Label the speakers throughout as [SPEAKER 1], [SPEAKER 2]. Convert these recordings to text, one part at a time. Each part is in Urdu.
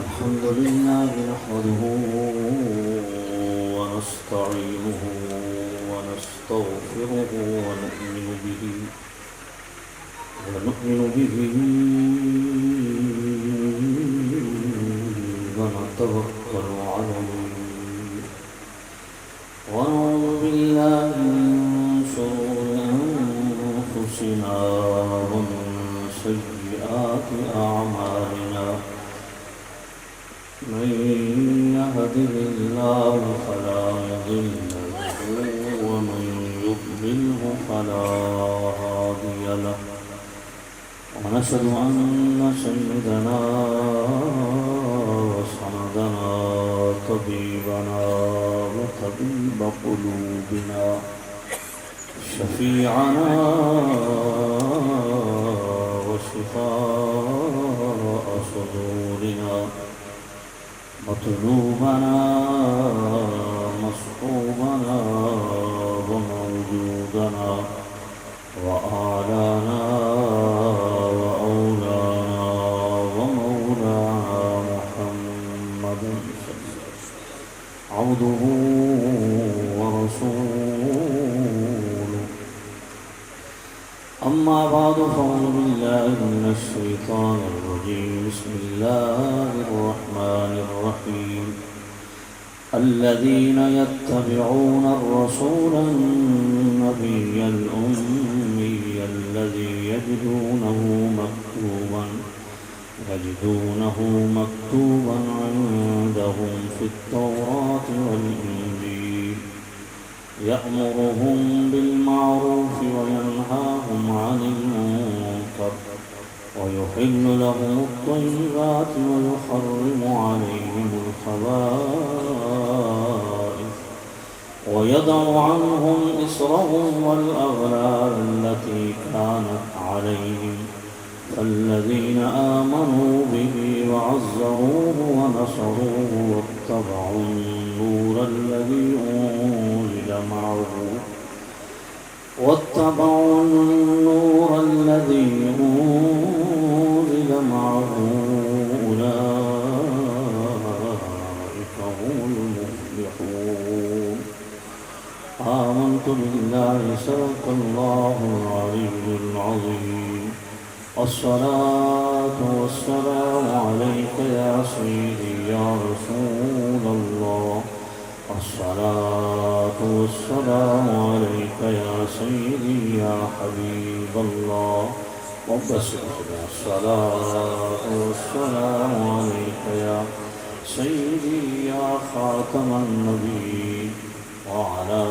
[SPEAKER 1] الحمد لله نحمده ونستعينه ونستغفره ونؤمن به ونتوكل عليه ونعوذ بالله من شرور أنفسنا ومن سيئات أعمالنا من يهده الله فلا مضل له ومن يضلله فلا هادي له ونشهد أن سيدنا وسندنا طبيبنا وطبيب قلوبنا شفيعنا وشفاء صدورنا مطلوبنا مصحوبنا وموجودنا وآلانا وأولانا ومولانا محمد عبده ورسوله أما بعد فأعوذ بالله من الشيطان الرجيم بسم الله الرحمن الرحيم الذين يتبعون الرسول النبي الأمي الذي يجدونه مكتوبا عندهم في التوراة والإنجيل يأمرهم بالمعروف وينهاهم عن المنكر ويحل لهم الطيبات ويحرم عليهم الخبائث ويضع عنهم إصرهم والأغلال التي كانت عليهم فالذين آمنوا به وعزروه ونصروه واتبعوا النور الذي أنزل معه أولئك هم المفلحون آمنت بالله صدق الله العلي العظيم الصلاة والسلام عليك يا سيدي يا رسول الله الصلاة والسلام عليك يا سيدي يا حبيب الله الصلاة والسلام عليك يا سيدي يا خاتم النبيين وعلى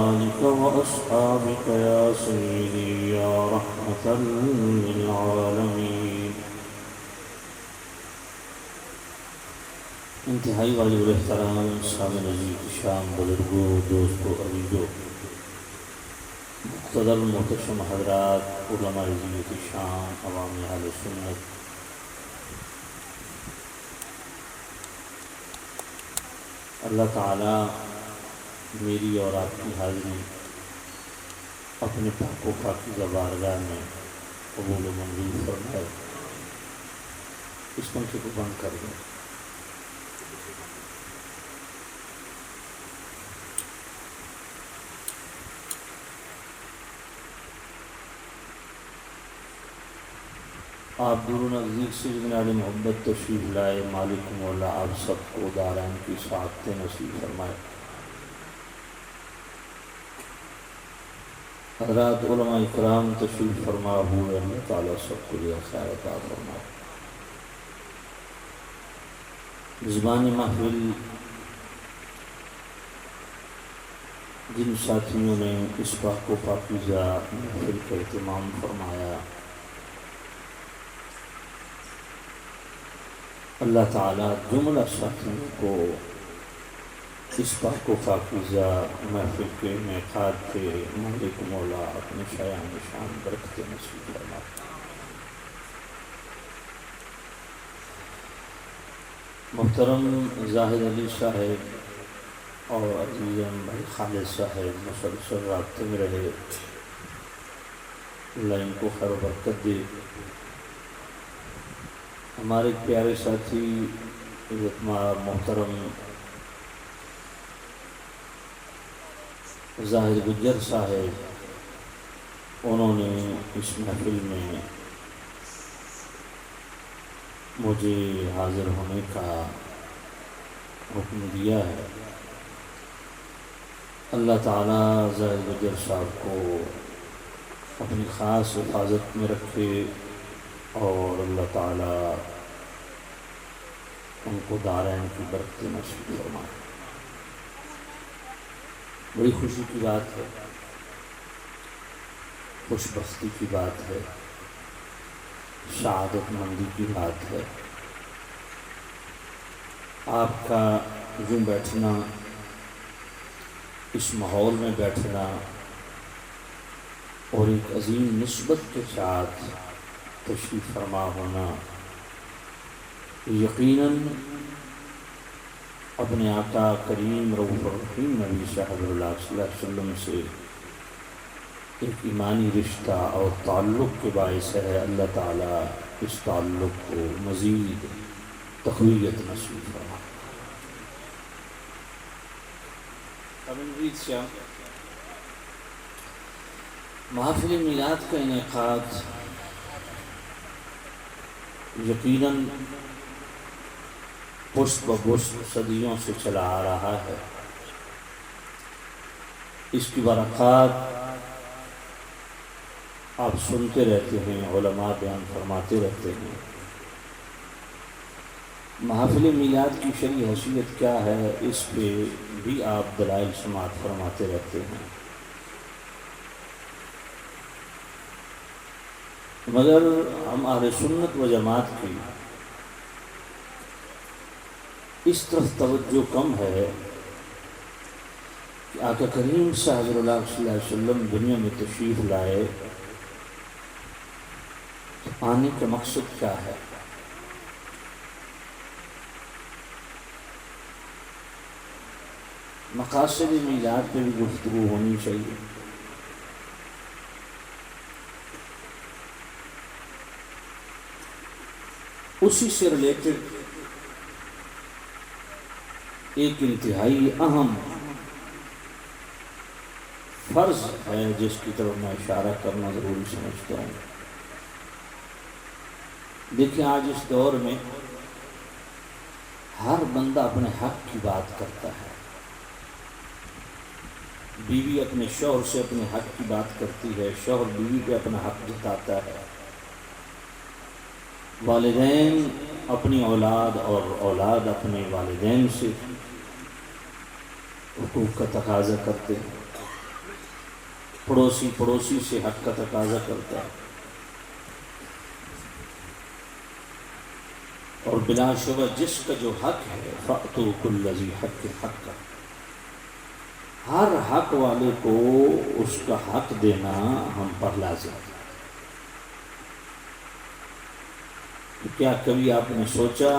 [SPEAKER 1] آلك وأصحابك يا سيدي يا رحمة للعالمين انتہائی واجب الاحترام سامع عزیز شام بزرگوں دوستوں عزیزوں مقتدر محتشم حضرات علماء عزیز شام عوام اہل سنت اللہ تعالی میری اور آپ کی حاضری اپنے پاک و پاکیزہ بارگاہ میں قبول و منظور فرمائے اس پنکھے کو بند کر دیں آپ دور و نزدیک سے جناب محبت تشریف لائے مالک مولا آپ سب کو دارین کی سعادتیں نصیب فرمائے حضرات علماء اکرام تشریف فرما ہوئے اللہ تعالیٰ سب کو لئے خیر عطا فرمائے زبانی محفل جن ساتھیوں نے اس پاک و پاکیزہ محفل کا اہتمام فرمایا اللہ تعالیٰ جملہ ساتھیوں کو اس پاک و پاکیزہ محفل کے انعقاد کے مالک مولا اپنے شایان شان برکت نصیب فرمائے محترم زاہد علی صاحب اور عزیزم بھائی خالد صاحب مسلسل رابطے میں رہے اللہ ان کو خیر و برکت دے. ہمارے پیارے ساتھی محترم زاہد گجر صاحب، انہوں نے اس محفل میں مجھے حاضر ہونے کا حکم دیا ہے۔ اللہ تعالیٰ زاہد گجر صاحب کو اپنی خاص حفاظت میں رکھے اور اللہ تعالیٰ ان کو دارین کی برکتیں نصیب فرمائے۔ بڑی خوشی کی بات ہے، خوش بختی کی بات ہے، سعادت مندی کی بات ہے۔ آپ کا یوں بیٹھنا، اس ماحول میں بیٹھنا اور ایک عظیم نسبت کے ساتھ تشریف فرما ہونا، یقیناً اپنے آقا کریم رؤوف الرحیم نبی صلی اللہ علیہ وسلم سے ایک ایمانی رشتہ اور تعلق کے باعث ہے۔ اللہ تعالیٰ اس تعلق کو مزید تقویت نصیب فرمائے۔ محافل میلاد کا انعقاد یقیناً پشت بپشت صدیوں سے چلا آ رہا ہے۔ اس کی برکات آپ سنتے رہتے ہیں، علماء بیان فرماتے رہتے ہیں۔ محافل میلاد کی شرعی حیثیت کیا ہے، اس پہ بھی آپ دلائل سماعت فرماتے رہتے ہیں، مگر ہم اہل سنت و جماعت کی اس طرف توجہ کم ہے کہ آقا کریم صلی اللہ علیہ وسلم دنیا میں تشریف لائے تو آنے کا مقصد کیا ہے۔ مقاصد میلاد پہ بھی گفتگو ہونی چاہیے۔ اسی سے ریلیٹڈ ایک انتہائی اہم فرض ہے جس کی طرف میں اشارہ کرنا ضروری سمجھتا ہوں۔ دیکھیں، آج اس دور میں ہر بندہ اپنے حق کی بات کرتا ہے۔ بیوی اپنے شوہر سے اپنے حق کی بات کرتی ہے، شوہر بیوی پہ اپنا حق جتاتا ہے، والدین اپنی اولاد اور اولاد اپنے والدین سے حقوق کا تقاضا کرتے ہیں، پڑوسی پڑوسی سے حق کا تقاضا کرتا ہے، اور بلا شبہ جس کا جو حق ہے فَأْتُوا كُلَّ ذِي حَقٍّ حَقَّهُ، ہر حق والے کو اس کا حق دینا ہم پر لازم ہے۔ کیا کبھی آپ نے سوچا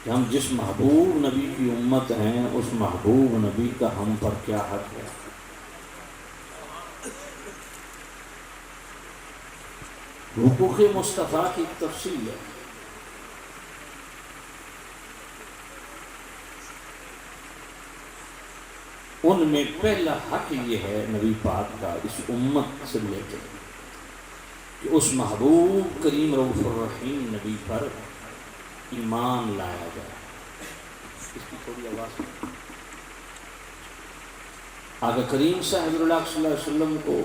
[SPEAKER 1] کہ ہم جس محبوب نبی کی امت ہیں اس محبوب نبی کا ہم پر کیا حق ہے؟ حقوق مصطفیٰ کی تفصیل ہے۔ ان میں پہلا حق یہ ہے نبی پاک کا اس امت سے لے کے کہ اس محبوب کریم رؤوف الرحیم نبی پر ایمان لایا جائے۔ اس کی تھوڑی آواز آقا کریم صلی اللہ علیہ وسلم کو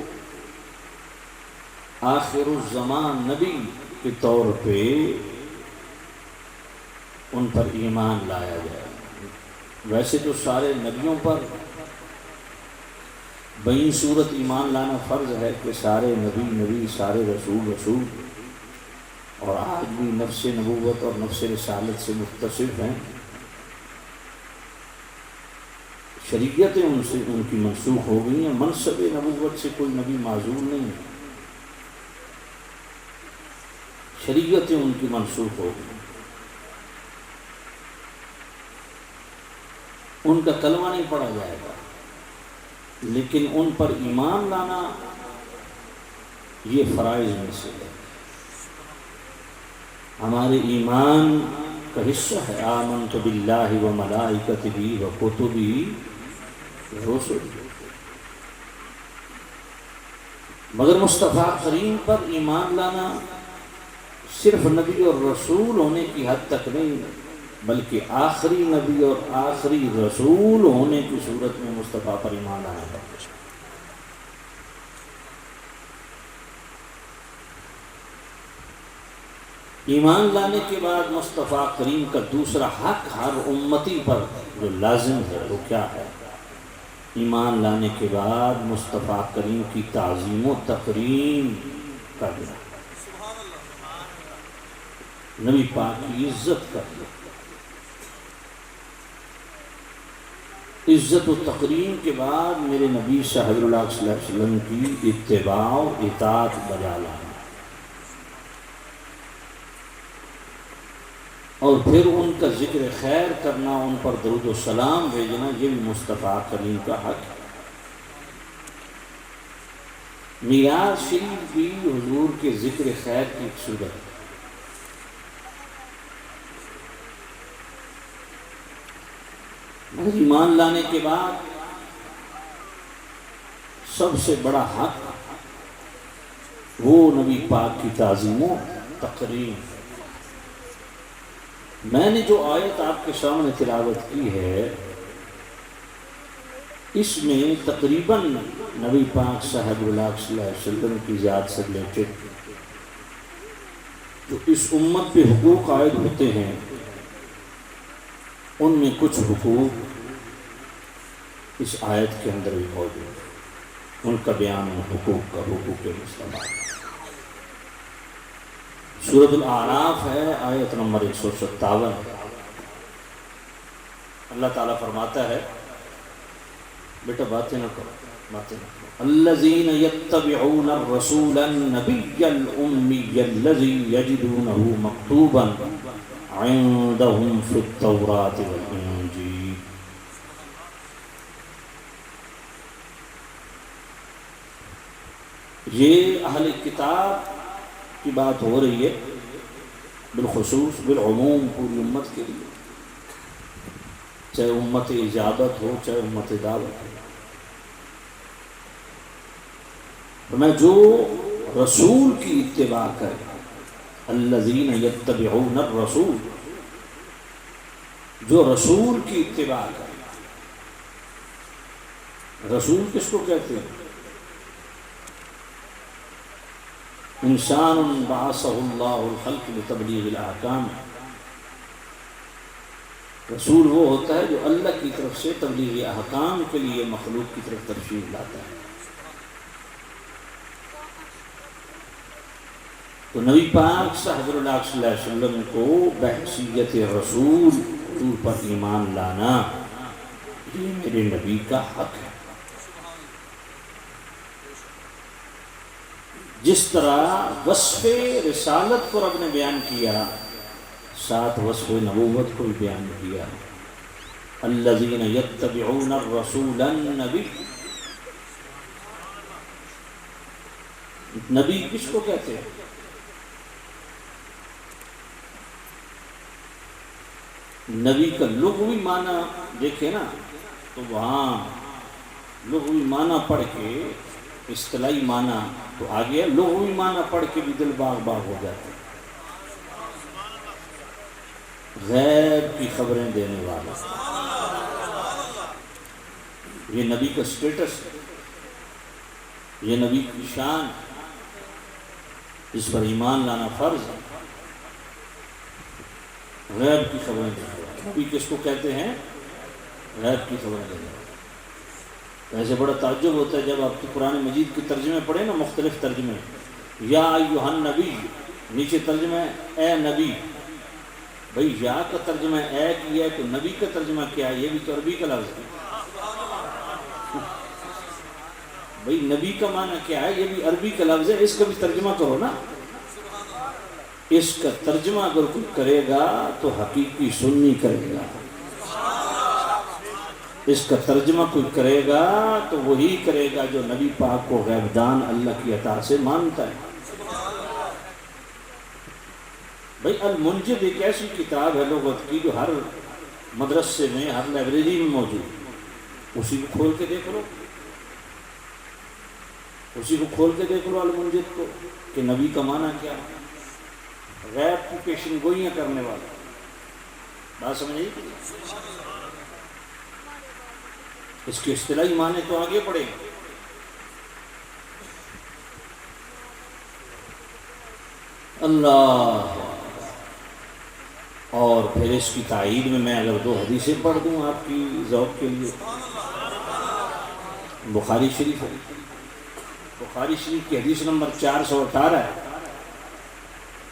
[SPEAKER 1] آخر الزمان نبی کے طور پہ ان پر ایمان لایا جائے۔ ویسے تو سارے نبیوں پر بئی صورت ایمان لانا فرض ہے کہ سارے نبی نبی، سارے رسول رسول، اور آج بھی نفس نبوت اور نفس رسالت سے متصف ہیں۔ شریعتیں ان کی منسوخ ہو گئی ہیں، منصب نبوت سے کوئی نبی معزول نہیں ہے، شریعتیں ان کی منسوخ ہو گئی۔ ان کا کلمہ نہیں پڑھا جائے گا، لیکن ان پر ایمان لانا یہ فرائض میں سے ہے۔ ہمارے ایمان کا حصہ ہے، آمنت باللہ و ملائکتہ و کتبہ و رسلہ۔ مگر مصطفیٰ کریم پر ایمان لانا صرف نبی اور رسول ہونے کی حد تک نہیں، بلکہ آخری نبی اور آخری رسول ہونے کی صورت میں مصطفیٰ پر ایمان لانا پڑتا ہے۔ ایمان لانے کے بعد مصطفیٰ کریم کا دوسرا حق ہر امتی پر جو لازم ہے وہ کیا ہے؟ ایمان لانے کے بعد مصطفیٰ کریم کی تعظیم و تکریم کرنا، نبی پاک کی عزت کرنا۔ عزت و تکریم کے بعد میرے نبی صلی اللہ علیہ وسلم کی اتباع و اطاعت بجا لانا، اور پھر ان کا ذکر خیر کرنا، ان پر درود و سلام بھیجنا، یہ بھی مصطفیٰ کریم کا حق ہے۔ میراث شریف بھی حضور کے ذکر خیر کی ایک صورت ہے۔ مگر ایمان لانے کے بعد سب سے بڑا حق وہ نبی پاک کی تعظیم و تکریم ہے۔ میں نے جو آیت آپ کے سامنے تلاوت کی ہے، اس میں تقریباً نبی پاک صاحب اللہ صلی اللہ علیہ وسلم کی ذات سے ریلیٹڈ جو اس امت پہ حقوق عائد ہوتے ہیں، ان میں کچھ حقوق اس آیت کے اندر بھی موجود ہیں، ان کا بیان حقوق کا، حقوق مصطفیٰ۔ سورۃ الاعراف ہے، آیت نمبر 157۔ اللہ تعالیٰ فرماتا ہے، بیٹا باتیں نہ کرو، الذین یتبعون الرسول النبی الامی الذی یجدونہ مکتوبا عندہم فی التوراۃ والانجیل۔ یہ اہل کتاب کی بات ہو رہی ہے، بالخصوص بالعموم پوری امت کے لیے، چاہے امت اجابت ہو چاہے امت دعوت ہو۔ میں جو رسول کی اتباع کرے، الذین یتبعون الرسول، جو رسول کی اتباع کرے۔ رسول کس کو کہتے ہیں؟ انسان بعثہ اللہ الخلق لتبلیغ الاحکام۔ رسول وہ ہوتا ہے جو اللہ کی طرف سے تبلیغ احکام کے لیے مخلوق کی طرف تشریف لاتا ہے۔ تو نبی پاک صلی اللہ علیہ وسلم کو بحیثیت رسول حضور پر ایمان لانا، یہ میرے نبی کا حق ہے۔ جس طرح وصف رسالت کو رب نے بیان کیا، ساتھ وصف نبوت کو بھی بیان کیا، الذین یتبعون الرسول النبی۔ نبی کس کو کہتے ہیں؟ نبی کا لغوی معنی دیکھیں نا تو وہاں لغوی معنی پڑھ کے اصطلاحی معنی تو آ گیا، لغوی معنی پڑھ کے بھی دل باغ باغ ہو جاتے ہیں۔ غیب کی خبریں دینے والا، یہ نبی کا سٹیٹس ہے، یہ نبی کی شان، اس پر ایمان لانا فرض ہے۔ غیب کی خبریں دینے والا، نبی کس کو کہتے ہیں؟ غیب کی خبریں دینے والا۔ ایسے بڑا تعجب ہوتا ہے جب آپ کی قرآن مجید کے ترجمے پڑھیں نا، مختلف ترجمے، یا ایھا النبی، نیچے ترجمہ ہے اے نبی۔ بھئی یا کا ترجمہ اے کیا ہے تو نبی کا ترجمہ کیا ہے؟ یہ بھی تو عربی کا لفظ ہے۔ بھئی نبی کا معنی کیا ہے؟ یہ بھی عربی کا لفظ ہے، اس کا بھی ترجمہ کرو نا۔ اس کا ترجمہ اگر کوئی کرے گا تو حقیقی سنی کرے گا، اس کا ترجمہ کوئی کرے گا تو وہی کرے گا جو نبی پاک کو غیب دان اللہ کی عطا سے مانتا ہے۔ بھائی المنجد ایک ایسی کتاب ہے لغت کی جو ہر مدرسے میں، ہر لائبریری میں موجود، اسی کو کھول کے دیکھ لو، اسی کو کھول کے دیکھ لو المنجد کو، کہ نبی کا معنی کیا ہے، غیب کی پیشن گوئیاں کرنے والا، بات سمجھے؟ اس کے اصطلاحی معنی تو آگے پڑھیں گے۔ اللہ، اور پھر اس کی تائید میں اگر دو حدیثیں پڑھ دوں آپ کی ذوق کے لیے، بخاری شریف ہے، بخاری شریف کی حدیث نمبر 418 ہے،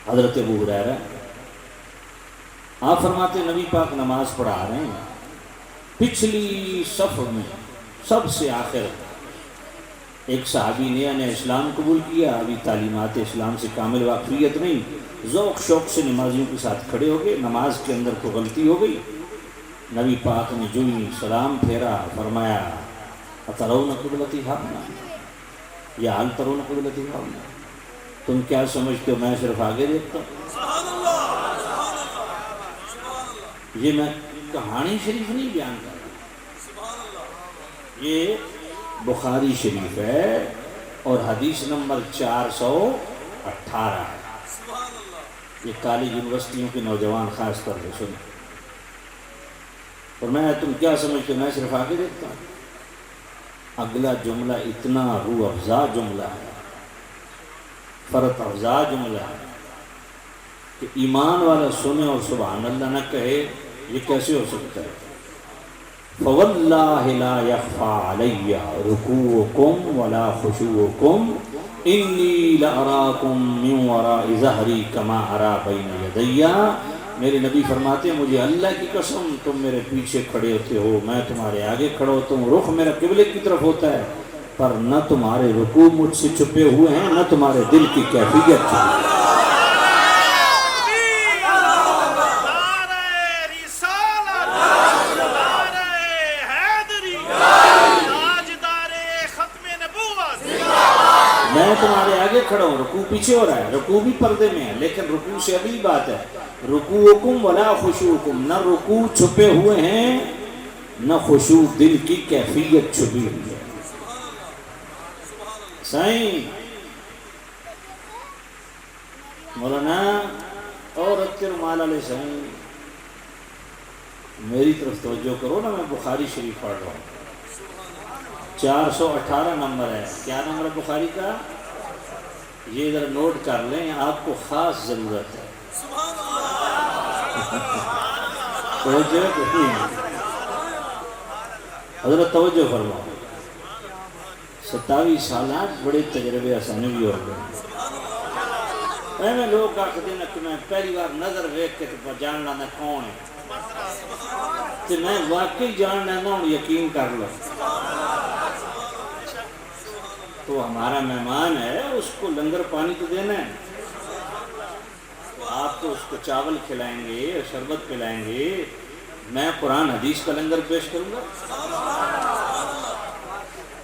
[SPEAKER 1] حضرت ابو ہریرہ آپ فرماتے ہیں نبی پاک نماز پڑھا رہے ہیں، پچھلی صف میں سب سے آخر ایک صحابی نیا نے اسلام قبول کیا، ابھی تعلیمات اسلام سے کامل واقفیت نہیں، ذوق شوق سے نمازیوں کے ساتھ کھڑے ہو گئے، نماز کے اندر تو غلطی ہو گئی، نبی پاک نے جو ہی سلام پھیرا فرمایا اترون قبلتی ہاؤنا یا حل ترون قبلتی ہاؤنا، تم کیا سمجھتے ہو میں صرف آگے دیکھتا ہوں؟ یہ میں کہانی شریف نہیں بیان کر رہا، یہ بخاری شریف ہے اور حدیث نمبر 418 ہے، یہ کالج یونیورسٹیوں کے نوجوان خاص طور سے سنیں، اور میں تم کیا سمجھتے ہو میں صرف آگے دیکھتا ہوں؟ اگلا جملہ اتنا روح افزا جملہ ہے، فرت افزا جملہ ہے کہ ایمان والا سنے اور سبحان اللہ نہ کہے، یہ کیسے ہو سکتا ہے؟ فواللہ لا یخفا علی رکوعکم ولا خشوعکم انی لاراکم من وراء ظہری کما ارا بین یدی، میرے نبی فرماتے ہیں مجھے اللہ کی قسم تم میرے پیچھے کھڑے ہوتے ہو، میں تمہارے آگے کھڑا ہوتا ہوں، رخ میرا قبلے کی طرف ہوتا ہے، پر نہ تمہارے رکوع مجھ سے چھپے ہوئے ہیں نہ تمہارے دل کی کیفیت چھپی ہے۔ میں تمہارے آگے کھڑا ہوں، رکوع پیچھے ہو رہا ہے، رکوع بھی پردے میں ہے، لیکن رکوع سے اگلی بات ہے رکوعکم ولا خشوعکم، نہ رکوع چھپے ہوئے ہیں نہ خشوع دل کی کیفیت چھپی ہوئی ہے۔ سائیں مولانا اور رکھتے رومال علیہ سائیں میری طرف توجہ کرو نا، میں بخاری شریف پڑھ رہا ہوں، 418 نمبر ہے، کیا نمبر ہے بخاری کا؟ یہ ذرا نوٹ کر لیں، آپ کو خاص ضرورت ہے، توجہ حضرت توجہ فرماؤ، 27 سالات بڑے تجربے آسانے بھی ہو گئے، میں لوگ آخر ہیں کہ میں پہلی بار نظر ویکھ کے تو جان لانا کون ہے، تو میں واقعی جان لینا ہوں، یقین کر لو، تو ہمارا مہمان ہے، اس کو لنگر پانی تو دینا ہے، آپ تو اس کو چاول کھلائیں گے، شربت پلائیں گے، میں قرآن حدیث کا لنگر پیش کروں گا،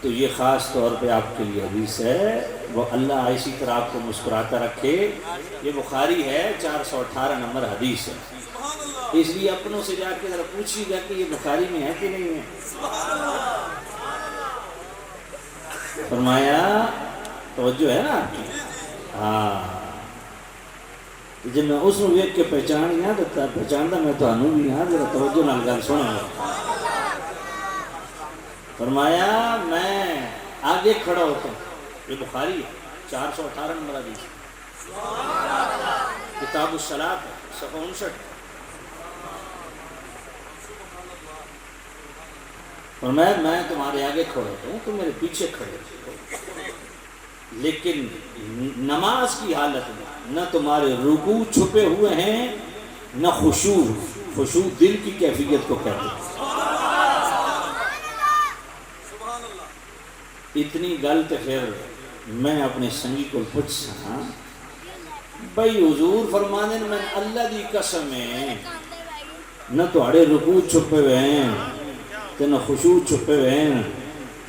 [SPEAKER 1] تو یہ خاص طور پہ آپ کے لیے حدیث ہے، وہ اللہ اسی طرح آپ کو مسکراتا رکھے، یہ بخاری ہے، 418 نمبر حدیث ہے، اس لیے اپنوں سے جا کے ذرا پوچھیے گا کہ یہ بخاری میں ہے کہ نہیں ہے۔ فرمایا توجہ ہے نا آپ کی، ہاں جب میں اس میں ویک کے پہچان گیا تو پہچانتا میں تو انہوں بھی ہاں، ذرا توجہ نال گل سنا گا۔ فرمایا میں آگے کھڑا ہوتا ہوں، یہ بخاری ہے، 418 نمبر حدیث، کتاب الصلاۃ ہے، صفحہ 59، فرمایا میں تمہارے آگے کھڑا ہوتا ہوں، تم میرے پیچھے کھڑے ہو، لیکن نماز کی حالت میں نہ تمہارے رکوع چھپے ہوئے ہیں نہ خشوع، خشوع دل کی کیفیت کو کہتے ہیں۔ اتنی گل تو پھر میں اپنے سنگی کو پوچھ سکا، بھائی حضور فرمانے میں اللہ دی قسم ہے نہ تمہارے رکوع چھپے ہوئے ہیں تو نہ خشوع چھپے ہوئے ہیں،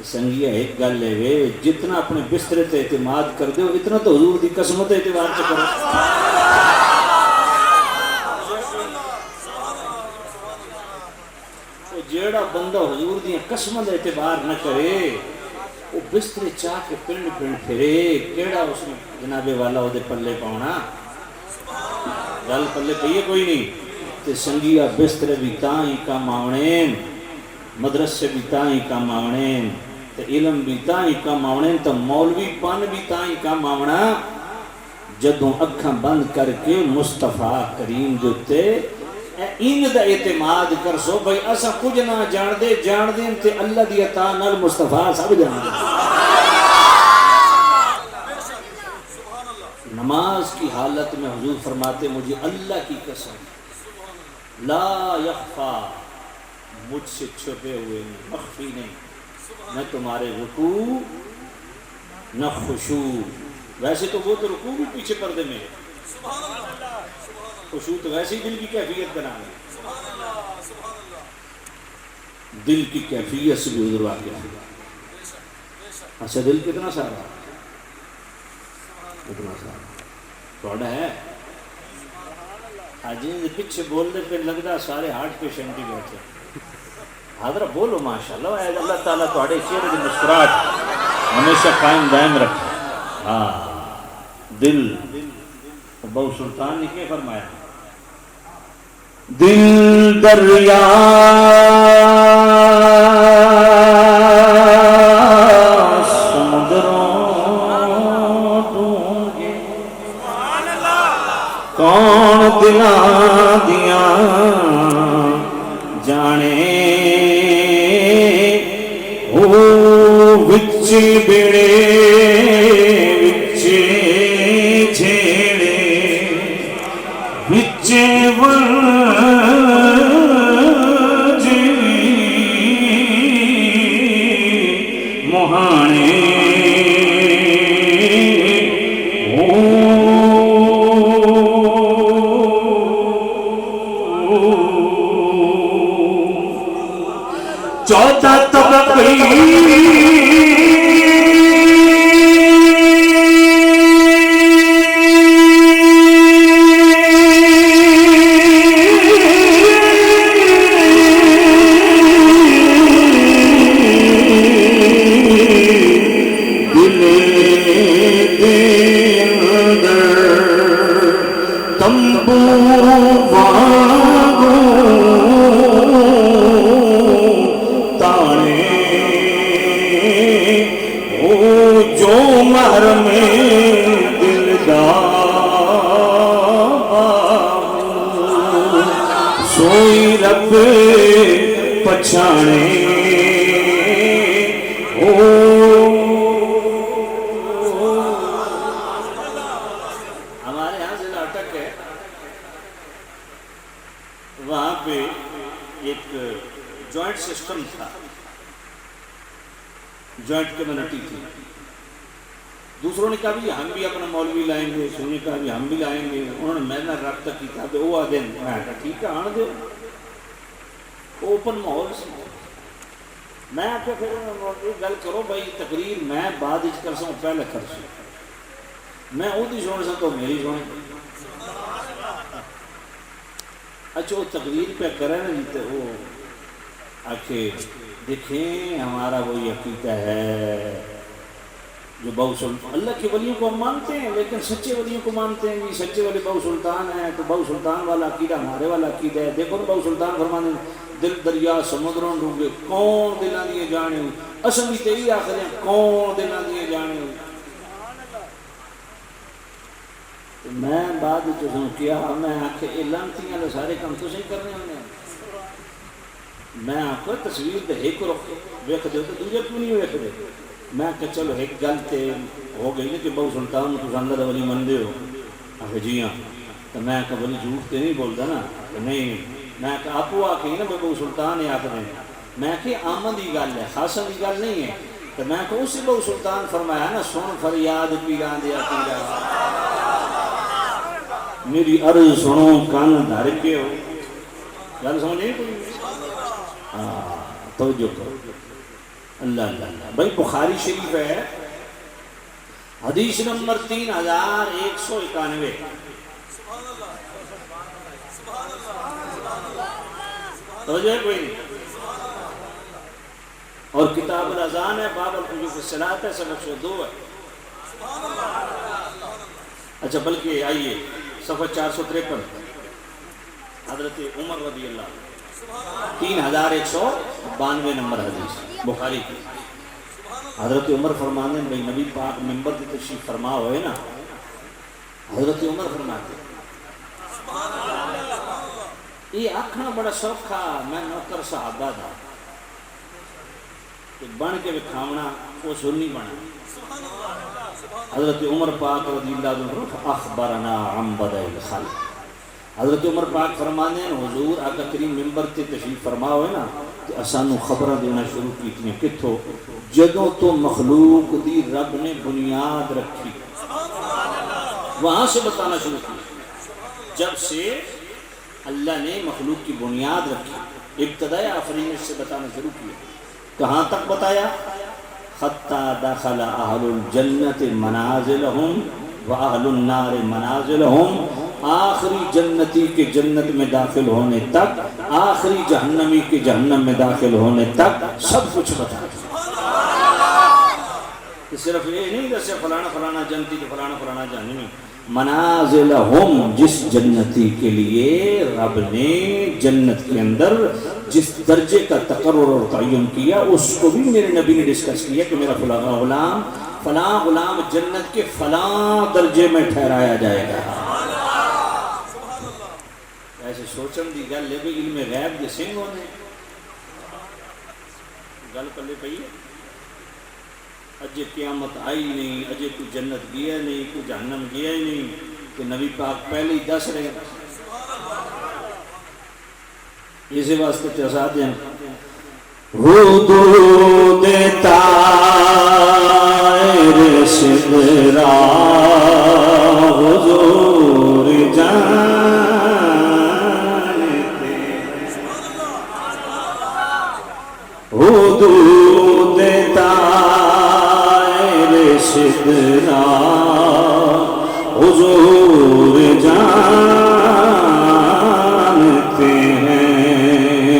[SPEAKER 1] سنگیا ایک گل لے وے، جتنا اپنے بسترے تے اعتماد کر دے اتنا تو حضور دی قسمت اعتبار سے کرو۔ وہ جیڑا بندہ حضور دیاں قسماں دا اعتبار نہ کرے وہ بسترے چاہ کے پنڈ پنڈ پھرے کیڑا اس نے جناب والا وہ دے پلے پاؤنا گل پلے پہیے کوئی نہیں تے سنگیا بسترے بھی تاں ہی کام آونین مدرسے بھی تاں ہی کام آونین تے علم بھی تاں ہی کام آونین تے مولوی پن بھی تاں ہی کام آونا جدوں اکھاں بند کر کے مصطفیٰ کریم دیتے این دا اعتماد کر سو بھئی اسا کچھ نہ جان دیں تے اللہ دی عطا نال مصطفیٰ سب جان دیں نماز کی حالت میں حضور فرماتے مجھے اللہ کی قسم لا یخفا مجھ سے چھپے ہوئے نہیں مخفی نہیں نہ تمہارے رکوع نہ خشوع ویسے تو وہ تو رکوع بھی پیچھے پردے میں خشوع تو ویسے ہی دل کی کیفیت بنانے دل کی کیفیت سے بھی حضور واقع ہے اچھا دل کتنا سارا اتنا سارا توڑا ہے آج پیچھے بولنے پہ لگتا سارے ہارٹ پیشنٹ ہی بیٹھے حضرت بولو ماشاءاللہ اللہ تعالیٰ توڑے چہرے کی مسکراہٹ ہمیشہ قائم دائم رکھے ہاں دل بہو سلطان نے کیا فرمایا دل دریا کون دلاں دیاں جانے او وچ بیڑے وچ جھیڑے وچ ونجی مہانے چوتھا طبقی سوئی رب پچھانے ہمارے یہاں سے ناٹک ہے وہاں پہ ایک جوائنٹ سسٹم تھا جوائنٹ کمیونٹی تھی دوسروں نے کہا بھی ہم بھی اپنا مولوی لائیں گے انہوں نے کہا بھی ہم بھی لائیں گے انہوں نے میں نہ رابطہ کیا تو وہ آدھے میں کہا ٹھیک ہے آن دو اوپن ماحول سے میں آپ کے پھر گل کرو بھائی تقریر میں بعد اچ کر سوں پہلے کر سوں میں وہ دی سونے سا تو میری سونے اچھا وہ تقریر پہ کریں نا تو وہ آکے دیکھیں ہمارا وہی عقیدہ ہے جو بہو سلطان اللہ کے ولیوں کو ہم مانتے ہیں لیکن سچے ولیوں کو مانتے ہیں جی سچے والے بہو سلطان ہیں تو بہو سلطان والا عقیدہ ہمارے والا عقیدہ ہے دیکھو نا بہو سلطان فرمانے دل دریا سمندروں ڈوبے کون دلاں دیے جانے ہوئی اصل بھی تیری آخر ہیں کون دلاں دیے جانے ہوئی تو میں بعد جو کیا میں آکھے لانتیاں لے سارے کام تو صحیح کرنے ہونے ہیں میں آکھو تصویر دے ایک رکھ ویکھ دے تو دوجہ کیوں نہیں ویکھ دے میں کہ چلو ایک گل تے ہو گئی نا کہ بہو سلطان تو اللہ دا ولی مندے ہو آکھے جی ہاں تو میں کہ ولی جھوٹ تے نہیں بولدا نا کہ نہیں میں کہ آپو آکھے نا بہو سلطان ہے آکھے میں کہ آمد دی گل ہے خاصا دی گل نہیں ہے تو میں کہ اسی بہو سلطان فرمایا نا سن فریاد پیران دیا پیرا میری عرض سنو کان دھر کے ہو گل سمجھے کوئی توجہ کرو اللہ اللہ اللہ بھائی بخاری شریف ہے حدیث نمبر 3191 توجہ ہے کوئی نہیں اور کتاب الاذان ہے، باب الوضوء فی الصلاۃ ہے، سبق 102 ہے۔ اچھا بلکہ آئیے صفحہ 453 حضرت عمر رضی اللہ عنہ، 3192 نمبر حدیث بخاری کی۔ حضرت عمر فرمانے بھئی نبی پاک منبر کی تشریف فرما ہوئے نا، حضرت عمر فرماتے یہ آکھنا بڑا سوکھا، میں نوکر صحابہ تھا کہ بن کے بکھاونا وہ سنی بنا۔ حضرت عمر پاک رضی اللہ عنہ اخبرنا عن بدء الخلق، حضرت عمر پاک فرمانے ہیں حضور آقا کریم منبر تے تشریف فرما ہوئے نا کہ اسانو خبریں دینا شروع کی تھی کتھو جدوں تو مخلوق دی رب نے بنیاد رکھی، وہاں سے بتانا شروع کی، جب سے اللہ نے مخلوق کی بنیاد رکھی ابتداء آفرینش سے بتانا شروع کیا۔ کہاں تک بتایا؟ حتی دخل اہل الجنت منازلہم و اہل النار منازلہم، آخری جنتی کے جنت میں داخل ہونے تک، آخری جہنمی کے جہنم میں داخل ہونے تک سب کچھ بتایا۔ صرف یہ نہیں جیسے فلانا فلانا جنتی کے فلانا فلانا جہنمی، منازلہم جس جنتی کے لیے رب نے جنت کے اندر جس درجے کا تقرر اور تعین کیا اس کو بھی میرے نبی نے ڈسکس کیا کہ میرا فلاں غلام جنت کے فلاں درجے میں ٹھہرایا جائے گا۔ ایسے سوچن دی گل لے بھی علم غیب دے سنگ ہونے گل پلے پئی ہے، اجے قیامت آئی نہیں، اجے کوئی جنت گیا نہیں، کوئی جہنم گیا ہی نہیں، کہ نبی پاک پہلے ہی دس رہے۔ اسی واسطے چساد ہیں حدود طائر شدرا حضور جانتے، حدود طائر شدرا حضور جانتے ہیں،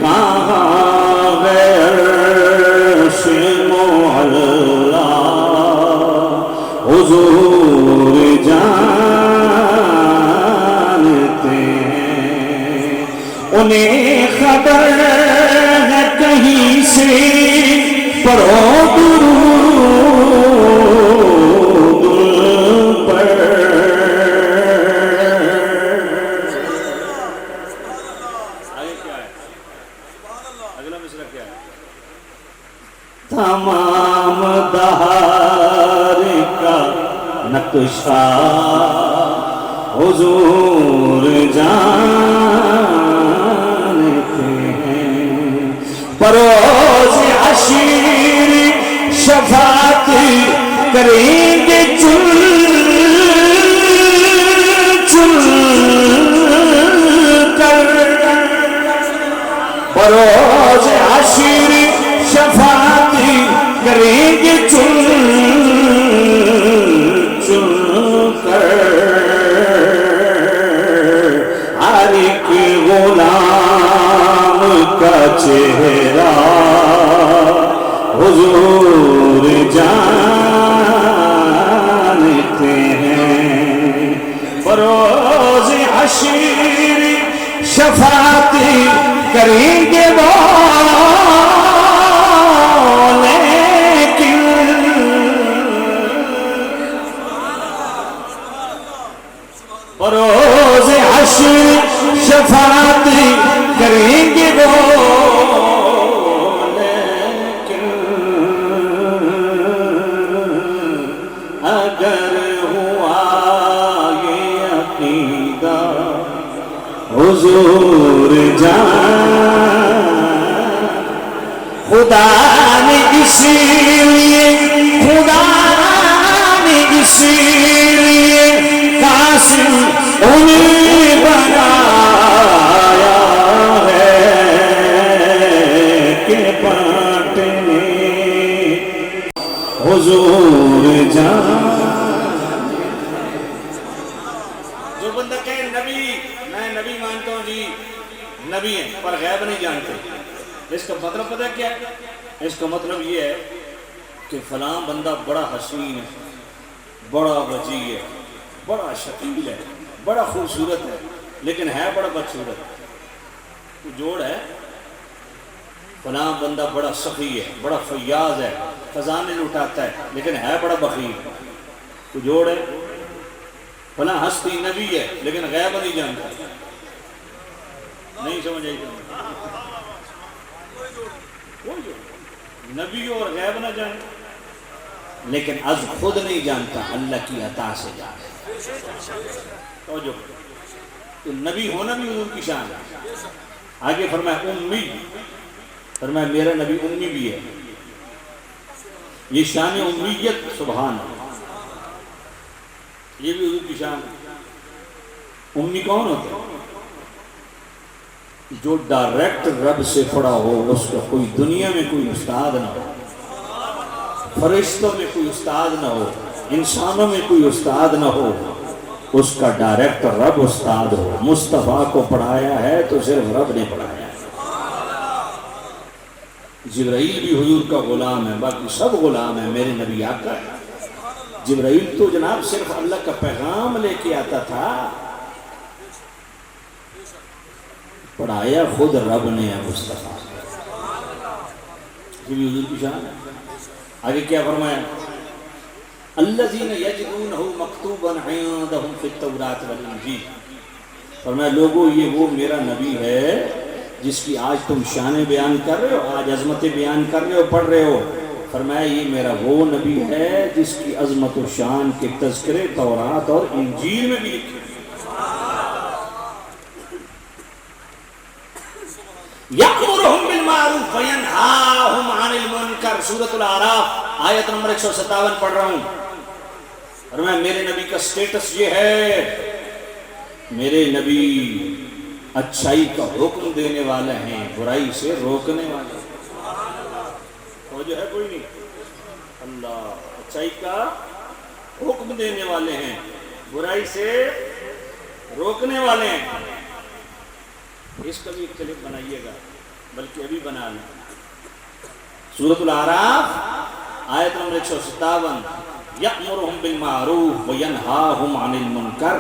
[SPEAKER 1] کہاں غیر سے معلا حضور جانتے ہیں، انہیں خبر ہے کہیں سے پڑھو درود پر، تمام دہار کا نقشہ حضور جانتے ہیں، پروز عشیر شفاعت کریں گے چل چل کر، پروز عشیر شفاعت کریں گے چل چل کر، ہر ایک غلام کا چہرہ حضور جانتے ہیں، بروز حشر شفاعت کریں گے وہ، لیکن بروز حشر شفاعت کریں گے وہ، لیکن اگر ہوا یہ عقیدہ حضور جان، خدا نے اسی لیے قاسم انہیں بنایا ہے کہ بانٹنے حضور جان۔ جو بندہ کہے نبی، میں نبی مانتا ہوں جی، نبی ہیں پر غیب نہیں جانتے، اس کا مطلب پتہ کیا ہے؟ اس کا مطلب یہ ہے کہ فلاں بندہ بڑا حسین ہے، بڑا وجیح ہے، بڑا شکیل ہے، بڑا خوبصورت ہے، لیکن ہے بڑا بدصورت۔ تو جوڑ ہے، فلاں بندہ بڑا سخی ہے، بڑا فیاض ہے، خزانے لٹاتا ہے، لیکن ہے بڑا بخیل۔ تو جوڑ ہے، فلاں ہستی نبی ہے لیکن غیب نہیں جانتا۔ نہیں سمجھ آئی؟ نبی اور غیب نہ جانے، لیکن از خود نہیں جانتا، اللہ کی عطا سے جانتا۔ تو نبی ہونا بھی حضور کی شان ہے۔ آگے فرمایا امی، فرمایا میرا نبی امی بھی ہے۔ یہ شان امیت سبحان اللہ، یہ بھی حضور کی شان ہے۔ امی کون ہوتا ہے؟ جو ڈائریکٹ رب سے پڑھا ہو، اس کا کوئی دنیا میں کوئی استاد نہ ہو، فرشتوں میں کوئی استاد نہ ہو، انسانوں میں کوئی استاد نہ ہو، اس کا ڈائریکٹ رب استاد ہو۔ مصطفیٰ کو پڑھایا ہے تو صرف رب نے پڑھایا ہے۔ جبرائیل بھی حضور کا غلام ہے، باقی سب غلام ہیں، میرے نبی آقا ہے۔ جبرائیل تو جناب صرف اللہ کا پیغام لے کے آتا تھا، پڑھایا خود رب نے ہے مصطفیٰ۔ یہ بھی حضور کی شان ہے۔ آگے کیا فرمایا؟ الذین یجدونہ مکتوبا عندہم فی التوراۃ والانجیل، فرمایا لوگو یہ وہ میرا نبی ہے جس کی آج تم شان بیان کر رہے ہو، آج عظمتیں بیان کر رہے ہو، پڑھ رہے ہو۔ فرمایا یہ میرا وہ نبی ہے جس کی عظمت و شان کے تذکرے تورات اور انجیل میں بھی لکھے۔ یأمرہم بالمعروف وینہاہم عن المنکر، سورۃ الاعراف آیت نمبر 157 پڑھ رہا ہوں۔ فرمایا میرے نبی کا سٹیٹس یہ ہے، میرے نبی اچھائی کا حکم دینے والے ہیں، برائی سے روکنے والے ہیں۔ وہ جو ہے کوئی نہیں، اللہ اچھائی کا حکم دینے والے ہیں، برائی سے روکنے والے ہیں۔ اس کا بھی ایک کلپ بنائیے گا، بلکہ ابھی بنا لیں۔ سورۃ الاعراف آیت نمبر 157، یأمرہم بالمعروف وینہاہم عن المنکر۔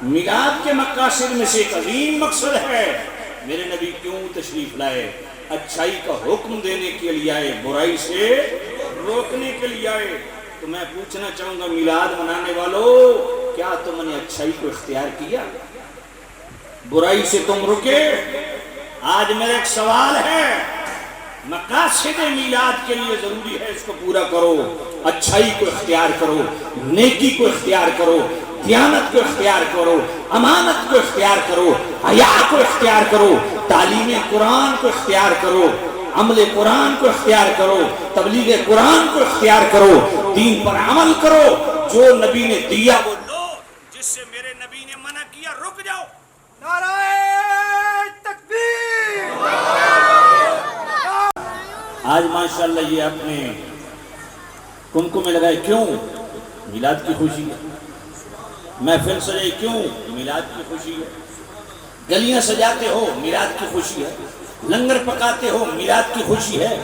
[SPEAKER 1] میلاد کے مقاصد میں سے ایک عظیم مقصد ہے، میرے نبی کیوں تشریف لائے؟ اچھائی کا حکم دینے کے لیے آئے، برائی سے روکنے کے لیے آئے۔ تو میں پوچھنا چاہوں گا میلاد منانے والوں، کیا تم نے اچھائی کو اختیار کیا؟ برائی سے تم رکے؟ آج میرا ایک سوال ہے، مقاصد میلاد کے لیے ضروری ہے اس کو پورا کرو، اچھائی کو اختیار کرو، نیکی کو اختیار کرو، دیانت کو اختیار کرو، امانت کو اختیار کرو، حیا کو اختیار کرو، تعلیم قرآن کو اختیار کرو، عمل قرآن کو اختیار کرو، تبلیغ قرآن کو اختیار کرو، دین پر عمل کرو، جو نبی نے دیا وہ لو، جس سے میرے نبی نے منع کیا رک جاؤ۔
[SPEAKER 2] نعرہ تکبیر!
[SPEAKER 1] آج ماشاءاللہ یہ اپنے کن میں لگائے، کیوں؟ میلاد کی خوشی ہے۔ محفل سجائی، کیوں؟ میلاد کی خوشی ہے۔ گلیاں سجاتے ہو، میلاد کی خوشی ہے۔ لنگر پکاتے ہو، میلاد کی خوشی ہے۔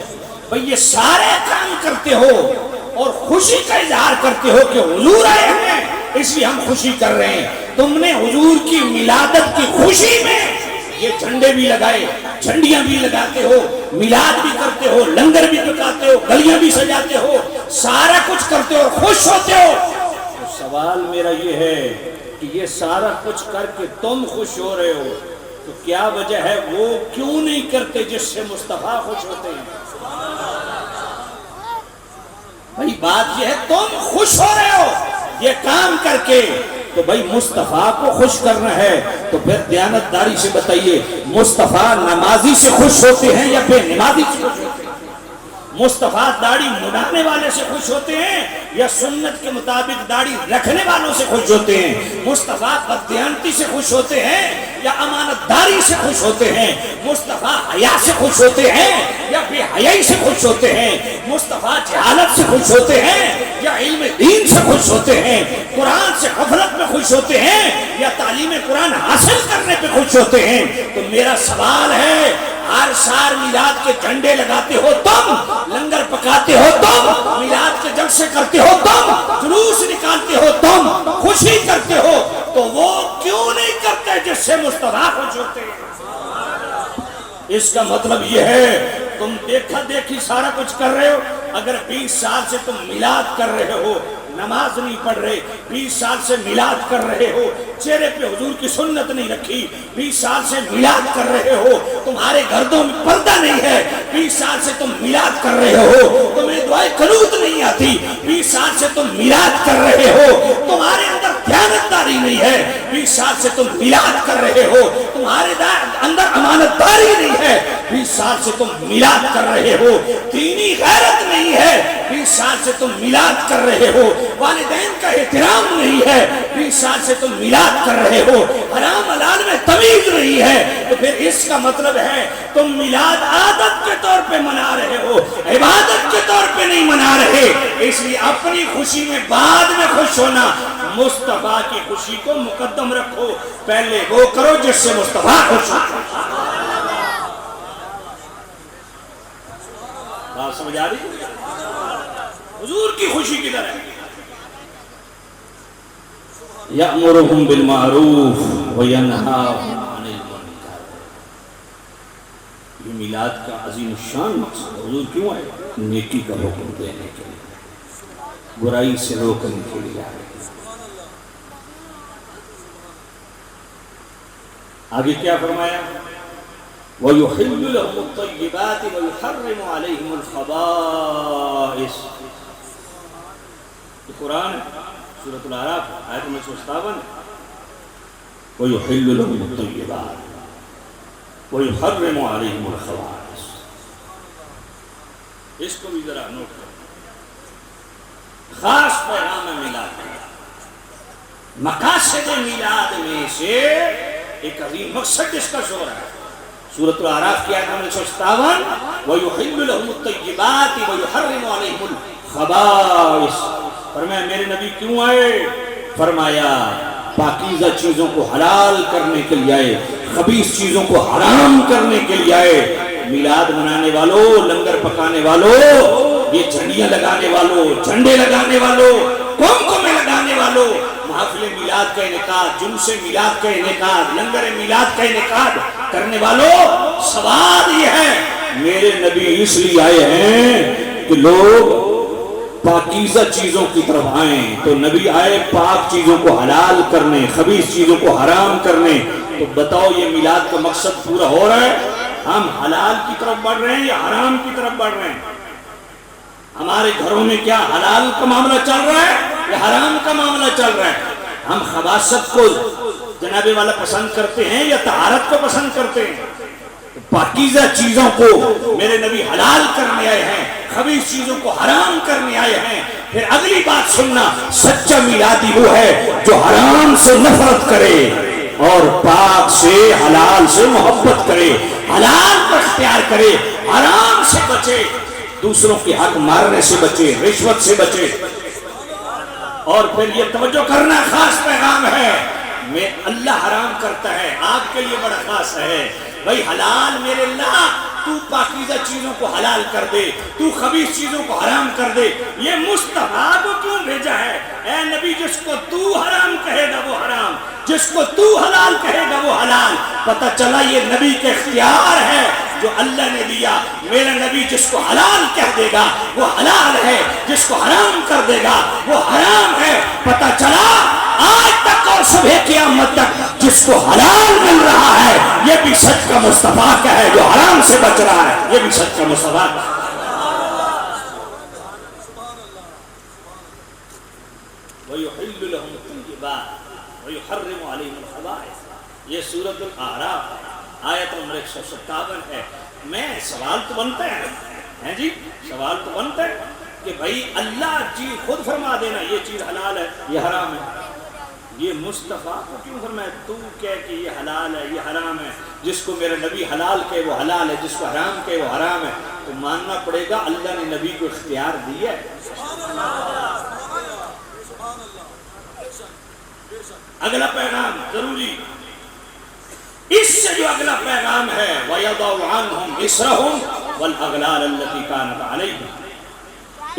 [SPEAKER 1] بھئی یہ سارے کام کرتے ہو اور خوشی کا اظہار کرتے ہو کہ حضور آئے ہیں، اس لیے ہم خوشی کر رہے ہیں۔ تم نے حضور کی میلادت کی خوشی میں یہ جھنڈے بھی لگائے، جھنڈیاں بھی لگاتے ہو، میلاد بھی کرتے ہو، لنگر بھی پکاتے ہو، گلیاں بھی سجاتے ہو، سارا کچھ کرتے ہو، خوش ہوتے ہو۔ تو سوال میرا یہ ہے کہ یہ سارا کچھ کر کے تم خوش ہو رہے ہو، تو کیا وجہ ہے وہ کیوں نہیں کرتے جس سے مصطفیٰ خوش ہوتے ہیں؟ بھائی بات یہ ہے، تم خوش ہو رہے ہو یہ کام کر کے، تو بھائی مصطفیٰ کو خوش کرنا ہے تو پھر دیانتداری سے بتائیے، مصطفیٰ نمازی سے خوش ہوتے ہیں یا بے نمازی سے خوش ہوتے ہیں؟ مصطفیٰ داڑھی مڈانے والے سے خوش ہوتے ہیں یا سنت کے مطابق داڑھی رکھنے والوں سے خوش ہوتے ہیں؟ مصطفیٰ بددیانتی سے خوش ہوتے ہیں یا امانت داری سے خوش ہوتے ہیں؟ مصطفیٰ حیا سے خوش ہوتے ہیں یا بے حیائی سے خوش ہوتے ہیں؟ مصطفیٰ جہالت سے خوش ہوتے ہیں یا علم دین سے خوش ہوتے ہیں؟ قرآن سے غفلت میں خوش ہوتے ہیں یا تعلیم قرآن حاصل کرنے پہ خوش ہوتے ہیں؟ تو میرا سوال ہے، ہر سال میلاد کے جھنڈے لگاتے ہو تم، لنگر پکاتے ہو تم، میلاد کے جلسے کرتے ہو تم، جلوس نکالتے ہو تم، خوشی کرتے ہو، تو وہ کیوں نہیں کرتے جس سے مصطفیٰ خوش ہوتے ہیں؟ اس کا مطلب یہ ہے تم دیکھا دیکھی سارا کچھ کر رہے ہو. اگر 20 سال سے تم میلاد کر رہے ہو، نماز نہیں پڑھ رہے، 20 سال سے میلاد کر رہے ہو، چہرے پہ حضور کی سنت نہیں رکھی، 20 سال سے میلاد کر رہے ہو، تمہارے گھروں میں پردہ نہیں ہے، 20 سال سے تم میلاد کر رہے ہو، تمہیں دعائے قنوت نہیں آتی، 20 سال سے تم میلاد کر رہے ہو، تمہارے اندر دیانتداری نہیں ہے، 20 سال سے تم میلاد کر رہے ہو، تمہارے اندر امانت داری نہیں ہے، 20 سال سے تم میلاد کر رہے ہو، دینی غیرت نہیں ہے، 20 سال سے تم میلاد کر رہے ہو، والدین کا احترام نہیں ہے، 20 سال سے تم میلاد کر رہے ہو، حرام حلال میں تمیز نہیں ہے، تو پھر اس کا مطلب ہے تم میلاد عادت کے طور پہ منا رہے ہو، عبادت کے طور پہ نہیں منا رہے. اس لیے اپنی خوشی میں بعد میں خوش ہونا، مصطفیٰ کی خوشی کو مقدم رکھو، پہلے وہ کرو جس سے مصطفیٰ خوش ہو. بات سمجھ آ رہی؟ حضور کی خوشی کدھر ہے؟ یأمرہم بالمعروف وینہاہم عن المنکر. یہ میلاد کا عظیم الشان مقصد. حضور کیوں آئے؟ نیکی کا حکم دینے کے لیے، برائی سے روکنے کے لیے آئے. آگے کیا فرمایا؟ وَيُحِلُّ لَهُمُ الطَّيِّبَاتِ وَيُحَرِّمُ عَلَيْهِمُ الْخَبَائِثَ. یہ قرآن ہے، سورۃ الاعراف آیت نمبر 157. وَيُحِلُّ لَهُمُ الطَّيِّبَاتِ وَيُحَرِّمُ عَلَيْهِمُ الْخَبَائِثَ. اس کو بھی ذرا نوٹ کرو. خاص پیغام میلاد، مقاصد میلاد میں سے ایک عظیم مقصد ڈسکس ہو رہا ہے. سورۃ الاعراف کی آیت نمبر 157. وَيُحِلُّ لَهُمُ الطَّيِّبَاتِ وَيُحَرِّمُ عَلَيْهِمُ الْخَبَائِثَ. فرمایا میرے نبی کیوں آئے؟ فرمایا پاکیزہ چیزوں کو حلال کرنے کے لیے آئے، خبیث چیزوں کو حرام کرنے کے لیے آئے. میلاد منانے والوں، لنگر پکانے والوں، یہ جھنڈیاں لگانے والوں، جھنڈے لگانے والوں، قوم لگانے والوں، محافل میلاد کا انعقاد، جلوس میلاد کا انعقاد، لنگر میلاد کا انعقاد کرنے والوں، سوال یہ ہے میرے نبی اس لیے آئے ہیں کہ لوگ پاکیزہ چیزوں کی طرف آئیں. تو نبی آئے پاک چیزوں کو حلال کرنے، خبیث چیزوں کو حرام کرنے. تو بتاؤ یہ میلاد کا مقصد پورا ہو رہا ہے؟ ہم حلال کی طرف بڑھ رہے ہیں یا حرام کی طرف بڑھ رہے ہیں؟ ہمارے گھروں میں کیا حلال کا معاملہ چل رہا ہے یا حرام کا معاملہ چل رہا ہے؟ ہم خباثت کو جناب والا پسند کرتے ہیں یا طہارت کو پسند کرتے ہیں؟ پاکیزہ چیزوں کو میرے نبی حلال کرنے آئے ہیں، خبیث چیزوں کو حرام کرنے آئے ہیں. پھر اگلی بات سننا، سچا میلادی وہ ہے جو حرام سے نفرت کرے اور پاک سے، حلال سے محبت کرے، حلال کو اختیار کرے، حرام سے بچے، دوسروں کے حق مارنے سے بچے، رشوت سے بچے. اور پھر یہ توجہ کرنا خاص پیغام ہے، میں اللہ حرام کرتا ہے، آپ کے لیے بڑا خاص ہے. بھئی حلال میرے اللہ، تو پاکیزہ چیزوں کو حلال کر دے، تو خبیث چیزوں کو حرام کر دے. یہ مصطفیٰ کو کیوں بھیجا ہے؟ اے نبی جس کو تو حرام کہے گا وہ حرام، جس کو تو حلال کہے گا وہ حلال. پتہ چلا یہ نبی کے اختیار ہے جو اللہ نے دیا. میرا نبی جس کو حلال کہہ دے گا وہ حلال ہے، جس کو حرام کر دے گا وہ حرام ہے. پتہ چلا آج تک اور صبح قیامت تک جس کو حلال مل رہا ہے یہ بھی سچ کا مصطفیٰ کا ہے، جو حرام سے بچ رہا ہے یہ بھی سچ کا مصطفیٰ کا ہے. وَيُحِلُّ لَهُمُ الطَّيِّبَاتِ وَيُحَرِّمُ عَلَيْهِمُ الْخَبَائِثَ. یہ سورۃ الاعراف آیت نمبر 157 ہے. میں سوال تو بنتا ہے جی، سوال تو بنتا ہے کہ بھائی اللہ جی خود فرما دینا یہ چیز حلال ہے یہ حرام ہے، یہ مصطفیٰ کو کیوں فرمایا تو کہہ کہ یہ حلال ہے یہ حرام ہے؟ جس کو میرا نبی حلال کہے وہ حلال ہے، جس کو حرام کہے وہ حرام ہے. تو ماننا پڑے گا اللہ نے نبی کو اختیار دیا ہے. اگلا پیغام ضروری، اس سے جو اگلا پیغام ہے وَيَضَعُ عَنْهُمْ اسرہم والاغلال التي كانت عليهم۔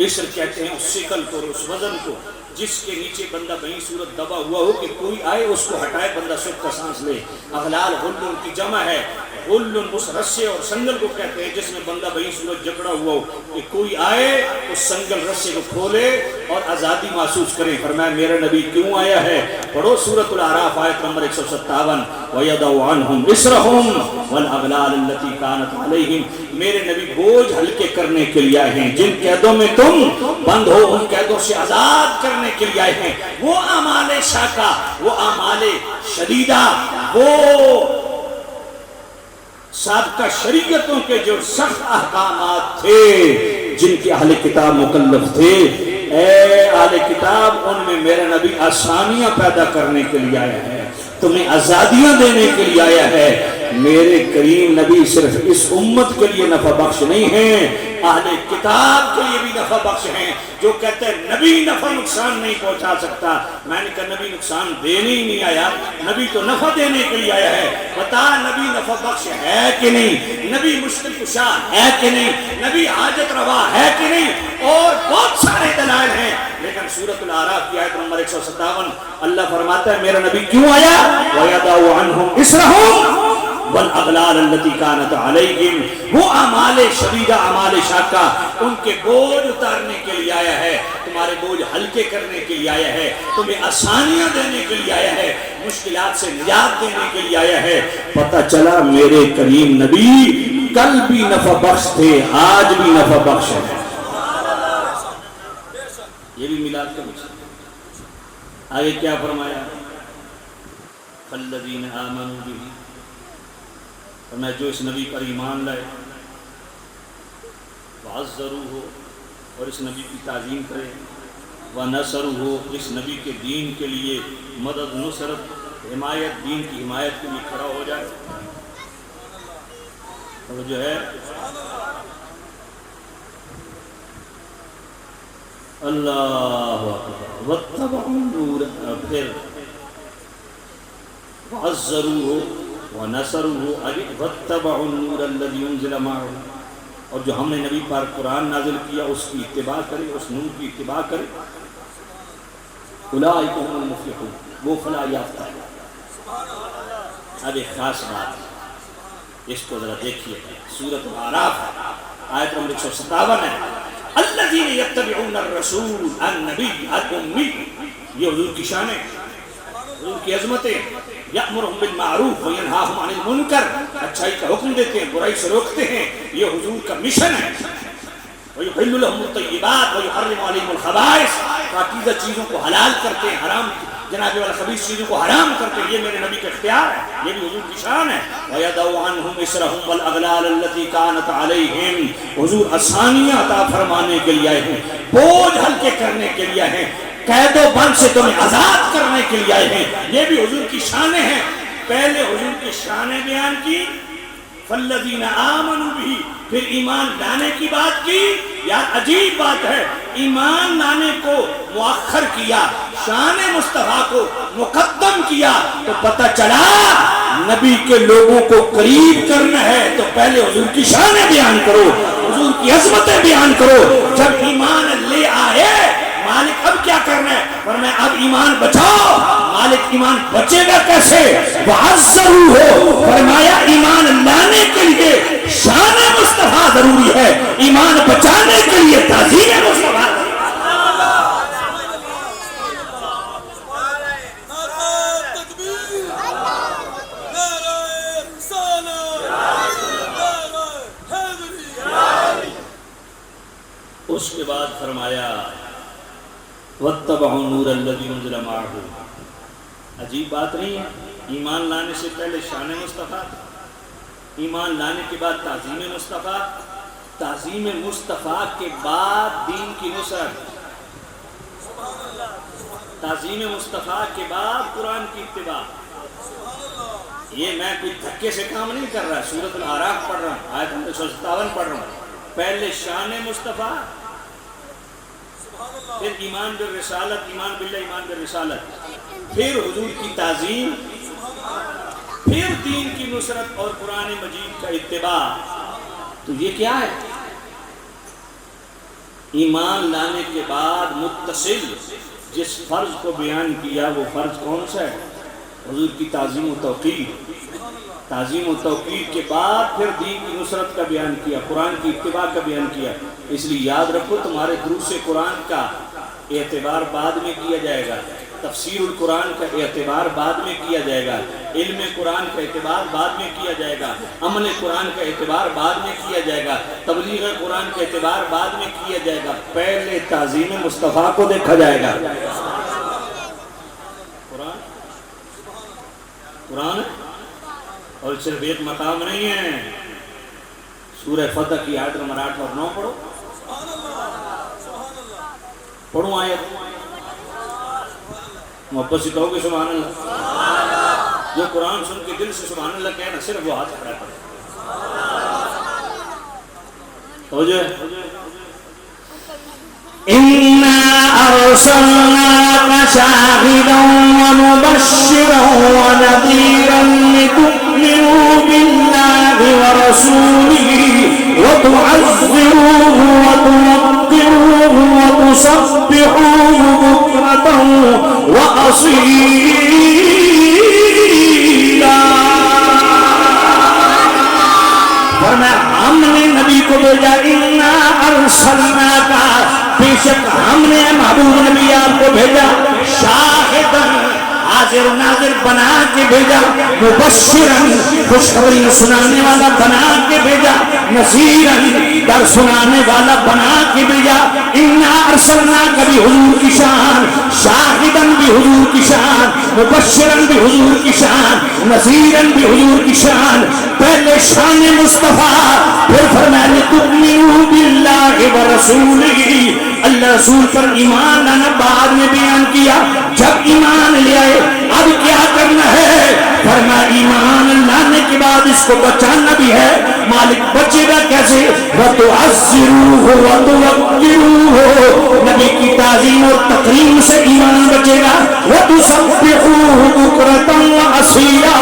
[SPEAKER 1] اسر کہتے ہیں اس شکل کو، اس وزن کو جس کے نیچے بندہ بہی صورت دبا ہوا ہو کہ کوئی آئے اس کو ہٹائے بندہ سکھ کا سانس لے۔ اغلال غل کی جمع ہے، غل اس رسے اور سنگل کو کہتے ہیں جس میں بندہ بہی صورت جکڑا ہوا ہو کہ کوئی آئے اس سنگل رسے کو کھولے اور آزادی محسوس کرے۔ فرمایا میرا نبی کیوں آیا ہے؟ پڑھو سورۃ الاعراف آیت نمبر 157، وَيَضَعُ عَنْهُمْ إِصْرَهُمْ وَالْأَغْلَالَ الَّتِي كَانَتْ عَلَيْهِمْ۔ میرے نبی بوجھ ہلکے کرنے کے لیے آئے ہیں، جن قیدوں میں تم بند ہو ان قیدوں سے آزاد کرنے کے لیے آئے ہیں۔ وہ اعمال شاقہ، وہ اعمال شدیدہ، وہ سابقہ شریعتوں کے جو سخت احکامات تھے جن کے اہل کتاب مکلف تھے، اے اہل کتاب ان میں میرا نبی آسانیاں پیدا کرنے کے لیے آیا ہے، تمہیں آزادیاں دینے کے لیے آیا ہے۔ میرے کریم نبی صرف اس امت کے لیے نفع بخش نہیں ہیں، اہل کتاب کے لیے بھی نفع بخش ہیں۔ جو کہتے ہیں نبی نفع نقصان نہیں پہنچا سکتا، میں نے کہا نبی نقصان دینے ہی نہیں آیا، نبی تو نفع دینے کے لیے آیا ہے۔ بتا نبی نفع بخش ہے کہ نہیں؟ نبی مشکل کشا ہے کہ نہیں؟ نبی حاجت روا ہے کہ نہیں؟ اور بہت سارے دلائل ہیں، لیکن سورۃ الاعراف کی آیت نمبر 157 اللہ فرماتا ہے میرا نبی کیوں آیا؟ وَيَضَعُ عَنْهُمْ إِصْرَهُمْ والاغلال التي كانت عليهم۔ وہ اعمال شدیدہ، اعمال شاقہ، ان کے بوجھ اتارنے کے لیے آیا ہے، تمہارے بوجھ ہلکے کرنے کے لیے آیا ہے، تمہیں آسانیاں دینے کے لیے آیا ہے، مشکلات سے نجات دینے کے لیے آیا ہے۔ پتہ چلا میرے کریم نبی کل بھی نفع بخش تھے، آج بھی نفع بخش ہے۔ یہ بھی میلاد کا مقصد۔ آگے کیا فرمایا؟ الذین آمنوا بہ، میں جو اس نبی پر ایمان لائے، وعزروہ، اور اس نبی کی تعظیم کرے، ونصروہ، اس نبی کے دین کے لیے مدد، نصرت، حمایت، دین کی حمایت کے لیے کھڑا ہو جائے۔ اور جو ہے اللہ اکبر، واتبعوا النور، پھر وعزروہ وَنَصَرُهُ وَاتَّبَعُوا النُّورَ الَّذِي أُنزِلَ مَعَهُ، اور جو ہم نے نبی پر قرآن نازل کیا اس کی اتباع کرے، اس نور کی اتباع کرے۔ اولئک هم المفلحون، وہ فلاح یافتہ ہے۔ اب ایک خاص بات ہے، اس کو ذرا دیکھیے، سورۃ الاعراف آیت نمبر 157 ہے، الذین یتبعون الرسول النبی الأمی، یہ حضور کی شان ہے، حضور کی عظمتیں۔ یأمرہم بالمعروف وینہاہم عن المنکر، اچھائی کا حکم دیتے ہیں، برائی سے روکتے ہیں، یہ حضور کا مشن ہے۔ ویحل لہم الطیبات ویحرم علیہم الخبائث، پاکیزہ چیزوں کو حلال کرتے ہیں، حرام جناب والا خبیث چیزوں کو حرام کرتے ہیں، یہ میرے نبی کا اختیار ہے، یہ بھی حضور کی شان ہے۔ وَيَضَعُ عَنْهُمْ إِصْرَهُمْ وَالْأَغْلَالَ الَّتِي كَانَتْ عَلَيْهِمْ، حضور آسانیاں عطا فرمانے کے لیے آئے ہیں، بوجھ ہلکے کرنے کے لیے آئے ہیں، قید و بند سے تمہیں آزاد کرنے کے لیے آئے ہیں، یہ بھی حضور کی شانیں ہیں۔ پہلے حضور کی شانیں بیان کی، فالذین آمنوا بہ، پھر ایمان لانے کی بات کی۔ یار عجیب بات ہے، ایمان لانے کو مؤخر کیا، شان مصطفیٰ کو مقدم کیا، تو پتہ چلا نبی کے لوگوں کو قریب کرنا ہے تو پہلے حضور کی شانیں بیان کرو، حضور کی عظمتیں بیان کرو۔ جب ایمان لے آئے مالک اب کیا کرنا ہے؟ فرمایا اب ایمان بچاؤ۔ مالک ایمان بچے گا کیسے؟ وَعَزَّرُوهُ، فرمایا ایمان لانے کے لیے شان مصطفیٰ ضروری ہے، ایمان بچانے کے لیے تعظیم مصطفیٰ۔ اس کے بعد فرمایا وَاتَّبَعُوا النُّورَ الَّذِي أُنزِلَ مَعَهُ۔ عجیب بات نہیں ہے؟ ایمان لانے سے پہلے شان مصطفیٰ، ایمان لانے کے بعد تعظیم مصطفیٰ، تعظیم مصطفیٰ کے بعد دین کی نصرت، تعظیم مصطفیٰ کے بعد قرآن کی اتباع۔ یہ میں کوئی دھکے سے کام نہیں کر رہا، سورۃ الاعراف پڑھ رہا ہوں، آیت 157 پڑھ رہا ہوں۔ پہلے شان مصطفیٰ، پھر ایمان بالرسالت، ایمان باللہ، ایمان بالرسالت، پھر حضور کی تعظیم، پھر دین کی نصرت اور قرآن مجید کا اتباع۔ تو یہ کیا ہے؟ ایمان لانے کے بعد متصل جس فرض کو بیان کیا وہ فرض کون سا ہے؟ حضور کی تعظیم و توقیر. تعظیم و توقیر کے بعد پھر دین کی نصرت کا بیان کیا، قرآن کی اتباع کا بیان کیا. اس لیے یاد رکھو تمہارے دروس قرآن کا اعتبار بعد میں کیا جائے گا، تفسیر القرآن کا اعتبار بعد میں کیا جائے گا، علم قرآن کا اعتبار بعد میں کیا جائے گا، عمل قرآن کا اعتبار بعد میں کیا جائے گا، تبلیغ قرآن کا اعتبار بعد میں کیا جائے گا. پہلے تعظیم مصطفیٰ کو دیکھا جائے گا. قرآن اور صرف ایک مقام نہیں ہے. سورہ فتح کی آیت نمبر 8 اور 9 پڑھو. پڑھو آیت. محبت سے کہو گے سبحان اللہ. جو قرآن سن کے دل سے سبحان اللہ کہنا صرف وہ ہاتھ کھڑا کرے. ہو جائے.
[SPEAKER 2] إِنَّا أَرْسَلْنَاكَ شَاهِدًا وَمُبَشِّرًا وَنَذِيرًا لِتُؤْمِنُوا بِاللَّهِ وَرَسُولِهِ وَتُعَزِّرُوهُ وَتُوَقِّرُوهُ وَتُسَبِّحُوهُ بُكْرَةً وَأَصِيلًا. فرمایا ہم نے نبی کو بھیجا. اِنَّا أَرْسَلْنَاكَ بے شک ہم نے محبوب نبی آپ کو بھیجا. شاہدن حاضر ناظر بنا کے بھیجا. مبشرن خوشخبری سنانے والا بنا کے بھیجا. نذیرن ڈر سنانے والا بنا کے بھیجا. انا ارسلناک بھی حضور کی شان. شاہدن بھی حضور کی شان. مبشرن بھی حضور کی شان. نذیرن بھی حضور کی شان. پہلے شان مصطفیٰ پھر فرمایا لتؤمنوا باللہ ورسولہ. اللہ رسول پر ایمان لانا بعد میں بیان کیا. جب ایمان لے آئے اب کیا کرنا ہے؟ فرمایا ایمان لانے کے بعد اس کو بچانا بھی ہے. مالک بچے گا کیسے؟ وَتُعَزِّرُوهُ وَتُوَقِّرُوهُ. نبی کی تعظیم اور تکریم سے ایمان بچے گا. وَتُسَبِّحُوهُ بُكْرَةً وَأَصِيلًا.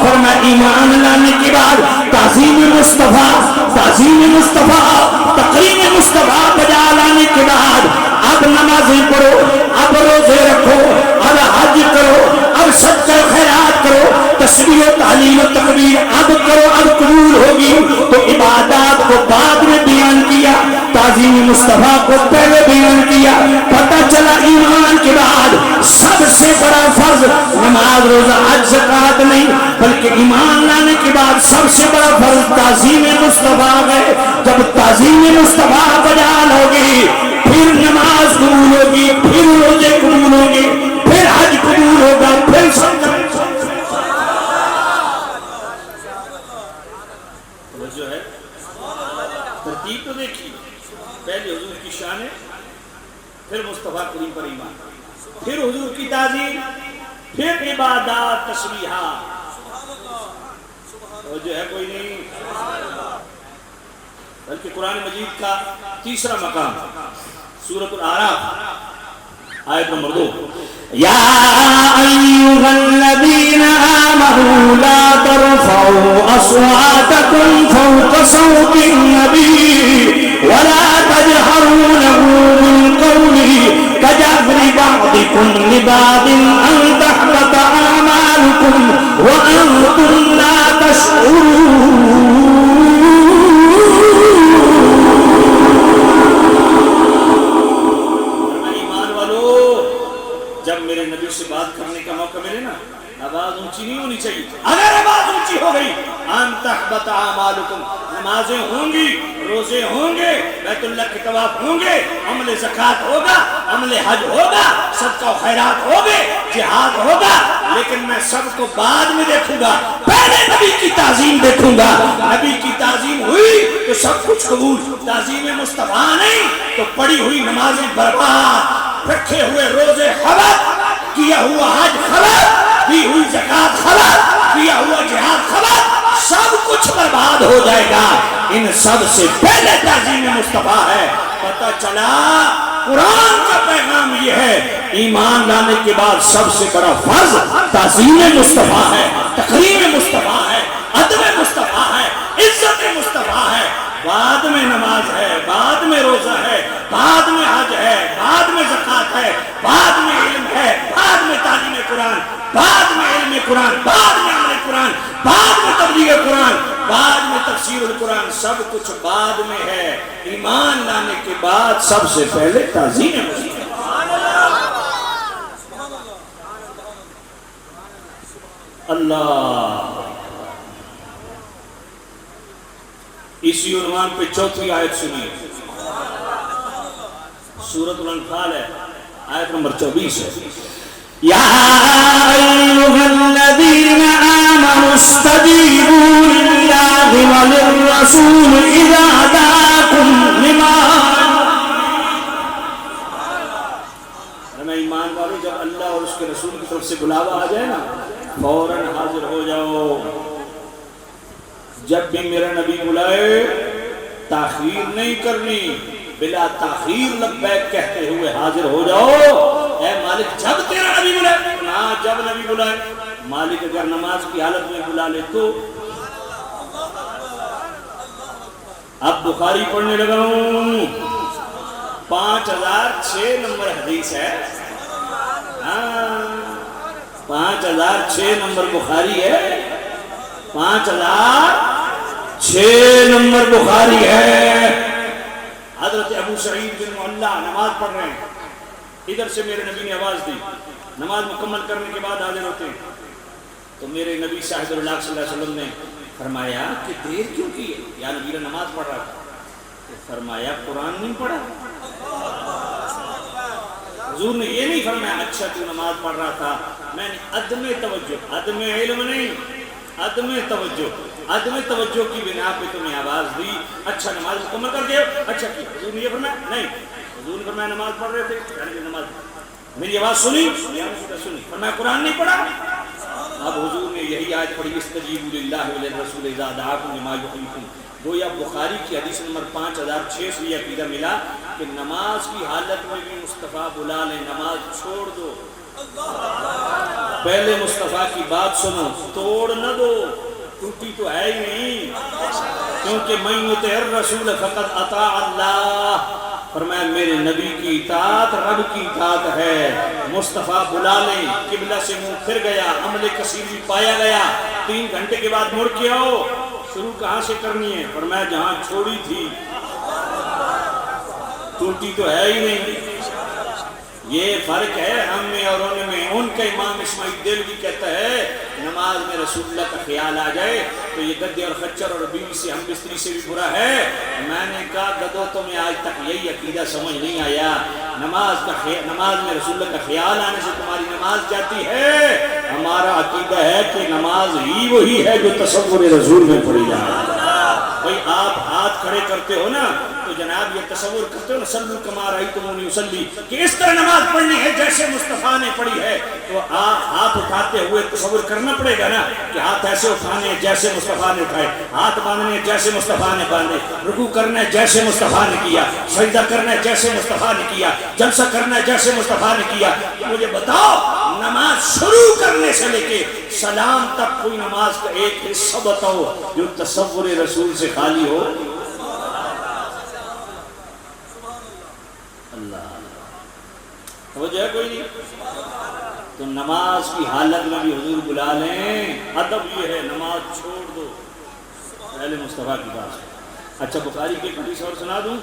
[SPEAKER 2] فرمایا ایمان لانے کے بعد تعظیم مصطفیٰ، تعظیم مصطفیٰ، تکریم مصطفیٰ بجا لانے کے بعد اب نمازیں پڑھو، اب روزے رکھو، اب حج کرو، اب صدقہ خیرات کرو، تسبیح و تعلیم و تکبیر اب کرو، اب قبول ہوگی. تو عبادات کو بعد میں بیان کیا، تعظیم مصطفیٰ کو پہلے بیان کیا. پتہ چلا ایمان کے بعد سب سے بڑا فرض نماز روزہ حج زکوٰۃ نہیں بلکہ ایمان لانے کے بعد سب سے بڑا فرض تعظیم مصطفیٰ ہے. جب تعظیم مصطفیٰ بجا لوگی پھر نماز قبول ہوگی، پھر روزے قبول ہوگی، پھر حج قبول ہوگا، پھر سب
[SPEAKER 1] جو ہے ترتیب تو دیکھیے. پہلے حضور کی شان، پھر مصطفیٰ کریم پر ایمان، پھر حضور کی تعظیم، پھر عبادات تسبیحات. اور جو ہے کوئی نہیں بلکہ قرآن مجید کا تیسرا مقام سورۃ الاعراف آیت نمبر 2.
[SPEAKER 2] یا ایھا الذین آمنوا لا ترفعوا اصواتکم فوق صوت النبی ولا تجهروا له بالقول كجهر بعضكم لبعض ان تحبط اعمالكم وانتم لا تشعرون.
[SPEAKER 1] جب میرے نبی سے بات کرنے کا موقع ملے نا آواز اونچی نہیں ہونی چاہیے. اگر آواز اونچی ہو گئی ان تحبط اعمالکم، نمازیں ہوں گی، روزے ہوں گے، بیت اللہ کے طواف ہوں گے، عمل زکوٰۃ ہوگا، عمل حج ہوگا، صدقہ و خیرات ہوگے، جہاد ہوگا، لیکن میں سب کو بعد میں دیکھوں گا. پہلے نبی کی تعظیم دیکھوں گا. نبی کی تعظیم ہوئی تو سب کچھ قبول. تعظیم مصطفیٰ نہیں تو پڑھی ہوئی نمازیں برباد، رکھے ہوئے روزے خراب، کیا ہوا حج خراب، دی ہوئی زکوٰۃ خراب، کیا ہوا جہاد خراب، سب کچھ برباد ہو جائے گا. ان سب سے پہلے تعظیم مصطفیٰ ہے. پتہ چلا قرآن کا پیغام یہ ہے ایمان لانے کے بعد سب سے بڑا فرض تعظیم مصطفیٰ ہے، تکریم مصطفیٰ ہے، ادب مصطفیٰ ہے، عزت مصطفیٰ ہے.
[SPEAKER 2] تفسیر القرآن سب کچھ بعد میں ہے، ایمان لانے کے بعد سب سے پہلے تعظیم مصطفیٰ۔ اللہ، اسی عنوان پہ چوتھی آیت سنیے، سورۃ الانفال ہے، آیت نمبر 24 ہے۔ یا ایھا الذین آمنوا استجیبوا للہ وللرسول اذا دعاکم لما، میں ایمان والوں جب اللہ اور اس کے رسول کی طرف سے بلاوا آ جائے نا فوراً حاضر ہو جاؤ۔ جب بھی میرا نبی بلائے تاخیر نہیں کرنی، بلا تاخیر لبیک کہتے ہوئے حاضر ہو جاؤ۔ اے مالک جب تیرا نبی بلائے، ہاں جب نبی بلائے۔ مالک اگر نماز کی حالت میں بلا لے تو اب بخاری پڑھنے لگا ہوں، 5006 نمبر حدیث ہے، 5006 نمبر بخاری ہے، 5006 نمبر بخاری ہے۔ حضرت ابو سعید بن معلہ نماز پڑھ رہے ہیں، ادھر سے میرے نبی نے آواز دی، نماز مکمل کرنے کے بعد حاضر ہوتے ہیں۔ تو میرے نبی صاحب اللہ صلی اللہ علیہ وسلم نے فرمایا کہ دیر کیوں کی ہے؟ یا نبی نے نماز پڑھ رہا تھا، تو فرمایا قرآن نہیں پڑھا؟ حضور نے یہ نہیں فرمایا اچھا تو نماز پڑھ رہا تھا، میں نے عدم توجہ، عدم علم نہیں، عدم توجہ کی بنا پہ تمہیں آواز دی، اچھا نماز مکمل کر کے اچھا کی۔ حضور نے یہ فرمایا نہیں، حضور نے فرمایا نماز پڑھ رہے تھے، یعنی کہ نماز میری آواز سنی، فرمایا قرآن نہیں پڑھا۔ اب حضور نے یہی آیت پڑھی استجیبوا للہ وللرسول اذا دعاکم لما یحییکم۔ گویا بخاری کی حدیث نمبر 5006 سے یہ عقیدہ ملا کہ نماز کی حالت میں بھی مصطفیٰ بلا لیں، نماز چھوڑ دو، پہلے مصطفیٰ کی بات سنو، توڑ نہ دو، ٹوٹی تو ہے ہی نہیں، کیونکہ من یطع الرسول فقد اطاع اللہ، فرمایا میرے نبی کی اطاعت رب کی اطاعت ہے۔ مصطفیٰ بلا لیں، قبلہ سے منہ پھر گیا، عمل کثیر بھی پایا گیا، 3 گھنٹے کے بعد مڑ کے آؤ، شروع کہاں سے کرنی ہے؟ فرمایا جہاں چھوڑی تھی، ٹوٹی تو ہے ہی نہیں۔ یہ فرق ہے ہم میں اور ان میں۔ ان کا امام اسماعیل دہلوی کہتا ہے نماز میں رسول اللہ کا خیال آ جائے تو یہ گدے اور خچر اور بیوی سے ہم بستری سے بھی برا ہے۔ میں نے کہا گدو تمہیں آج تک یہی عقیدہ سمجھ نہیں آیا، نماز میں رسول اللہ کا خیال آنے سے تمہاری نماز جاتی ہے۔ ہمارا عقیدہ ہے کہ نماز ہی وہی ہے جو تصور رسول میں پڑھی جائے۔ بھئی آپ ہاتھ کھڑے کرتے ہو نا تو جناب یہ تصور کرتے ہو نا صلو کما رأیتمونی اصلی، کہ اس طرح نماز پڑھنی ہے جیسے مصطفیٰ نے پڑھی ہے، تو آپ ہاتھ اٹھاتے ہوئے تصور کرنا پڑے گا نا کہ ہاتھ ایسے اٹھانے ہیں جیسے مصطفیٰ نے اٹھائے، ہاتھ باندھنے ہیں جیسے مصطفیٰ نے باندھے، رکوع کرنا ہے جیسے مصطفیٰ نے کیا، سجدہ کرنا ہے جیسے مصطفیٰ نے کیا، جلسہ کرنا ہے جیسے مصطفیٰ نے کیا۔ مجھے بتاؤ نماز شروع کرنے سے لے کے سلام تک کوئی نماز کا ایک حصہ بتاؤ جو تصور رسول سے خالی ہو؟ اللہ توجہ ہے کوئی نہیں؟ تو نماز کی حالت میں بھی حضور بلا لیں، ادب یہ ہے نماز چھوڑ دو، پہلے مصطفیٰ کی بات۔ اچھا بخاری کی حدیث اور سنا دوں،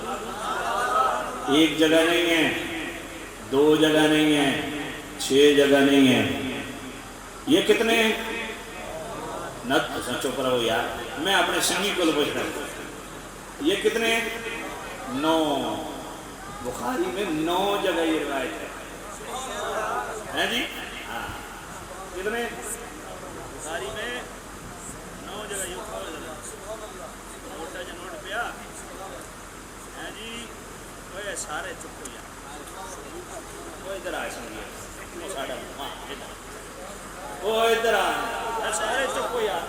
[SPEAKER 2] ایک جگہ نہیں ہے، 2 جگہ نہیں ہے، 6 جگہ نہیں ہے، یہ کتنے ہیں؟ نت سچو پر ہو یار، میں اپنے سنگی کو پوچھ رہا ہوں، یہ کتنے ہیں؟ 9۔ بخاری میں 9 جگہ یہ روایت ہے جی، ہاں کتنے؟ بخاری میں 9 جگہ یہ نوٹا جو نوٹ پیا ہے جی، وہ سارے چپ ہو جائے، وہ ادھر آئے سنگی، وہ ادھر آئے سارے چپ ہو یار،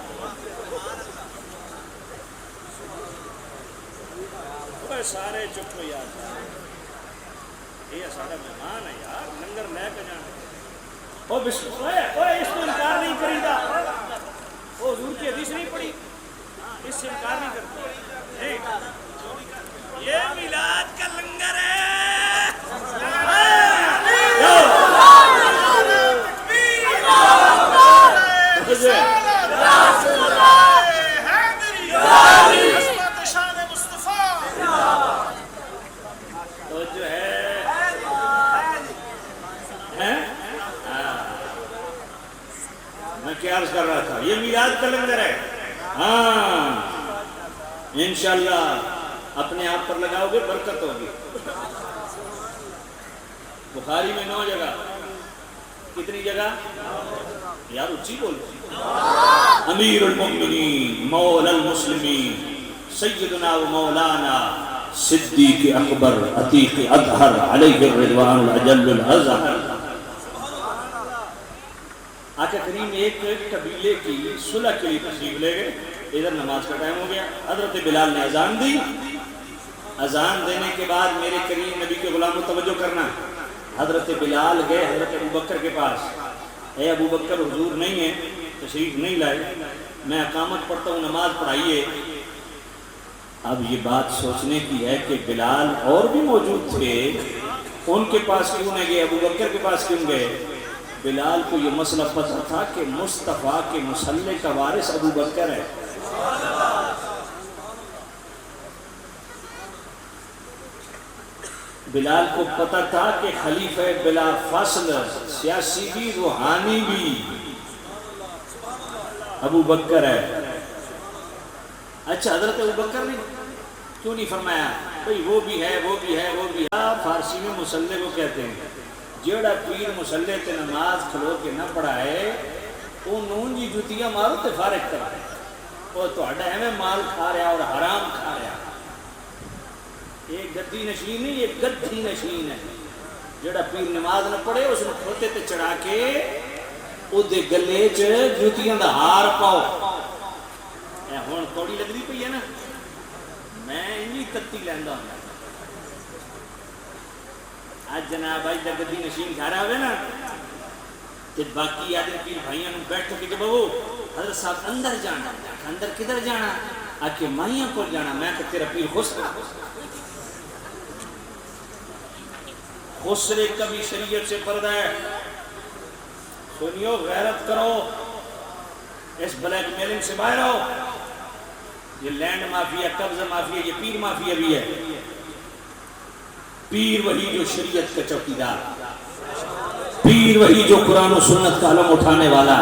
[SPEAKER 2] وہ سارے چپ ہو یار، یہ سارا مہمان ہے یار، لنگر لے کے جانا، وہ اس کو انکار نہیں کری گا، وہ حضور کی حدیث نہیں پڑھی، اس سے انکار نہیں کرتا، یہ میلاد کا لنگر ہے۔
[SPEAKER 1] انشاءاللہ اپنے آپ پر لگاؤ گے برکت ہوگی۔ بخاری میں 9 جگہ، کتنی جگہ؟ یار اچھی بولو۔ امیر المؤمنین مولا المسلمین سیدنا و مولانا صدیق اکبر عتیق اطہر علیہ الرضوان الاجل الازہر۔ آقا کریم ایک قبیلے کی صلح کے لیے تشریف لے گئے، ادھر نماز کا ٹائم ہو گیا، حضرت بلال نے اذان دی، اذان دینے کے بعد میرے کریم نبی کے غلاموں توجہ کرنا، حضرت بلال گئے حضرت ابوبکر کے پاس، اے ابوبکر حضور نہیں ہے، تشریف نہیں لائے، میں اقامت پڑھتا ہوں، نماز پڑھائیے۔ اب یہ بات سوچنے کی ہے کہ بلال اور بھی موجود تھے، ان کے پاس کیوں نہیں گئے، ابوبکر کے پاس کیوں گئے؟ بلال کو یہ مسئلہ پتہ تھا کہ مصطفیٰ کے مصلی کا وارث ابوبکر ہے۔ بلال کو پتہ تھا کہ خلیفہ بلا فاصل سیاسی بھی روحانی بھی ابوبکر ہے۔ اچھا حضرت ابوبکر نے کیوں نہیں فرمایا بھئی وہ بھی ہے وہ بھی ہے وہ بھی ہے؟ فارسی میں مصلی کو کہتے ہیں، جیڑا پیر مصلی تے نماز کھلو کے نہ پڑھائے وہ نون جی جتیاں مارو تے فارغ کرائے، وہ تو ہڈا ہے مال کھا رہا اور حرام کھا رہا۔ ایک گدی نشین نہیں، ایک گدھی نشین ہے، جیڑا پیر نماز نہ پڑھے اس نے کھوتے تے چڑھا کے او دے گلے چ جتیاں دا ہار پاؤ۔ اے ہون کوڑی لگ دی پئی ہے نا، میں انہی تتی لیندا ہوں۔ آج جناب آج دا گدی نشین گھر آوے نا تے باقی آدھے پیر بھائیاں نوں بیٹھ کے بابو حضرت صاحب اندر جانا، اندر کدھر جانا؟ آکے مائیاں کو جانا، میں کہ تیرا پیر خسرا، خسرے کبھی شریعت سے پردہ ہے۔ سنیو غیرت کرو، اس بلیک میلنگ سے باہر آؤ، یہ لینڈ مافیا قبضہ مافیا یہ پیر مافیا بھی ہے۔ پیر وہی جو شریعت کا چوکیدار، پیر وہی جو قرآن و سنت کا علم اٹھانے والا،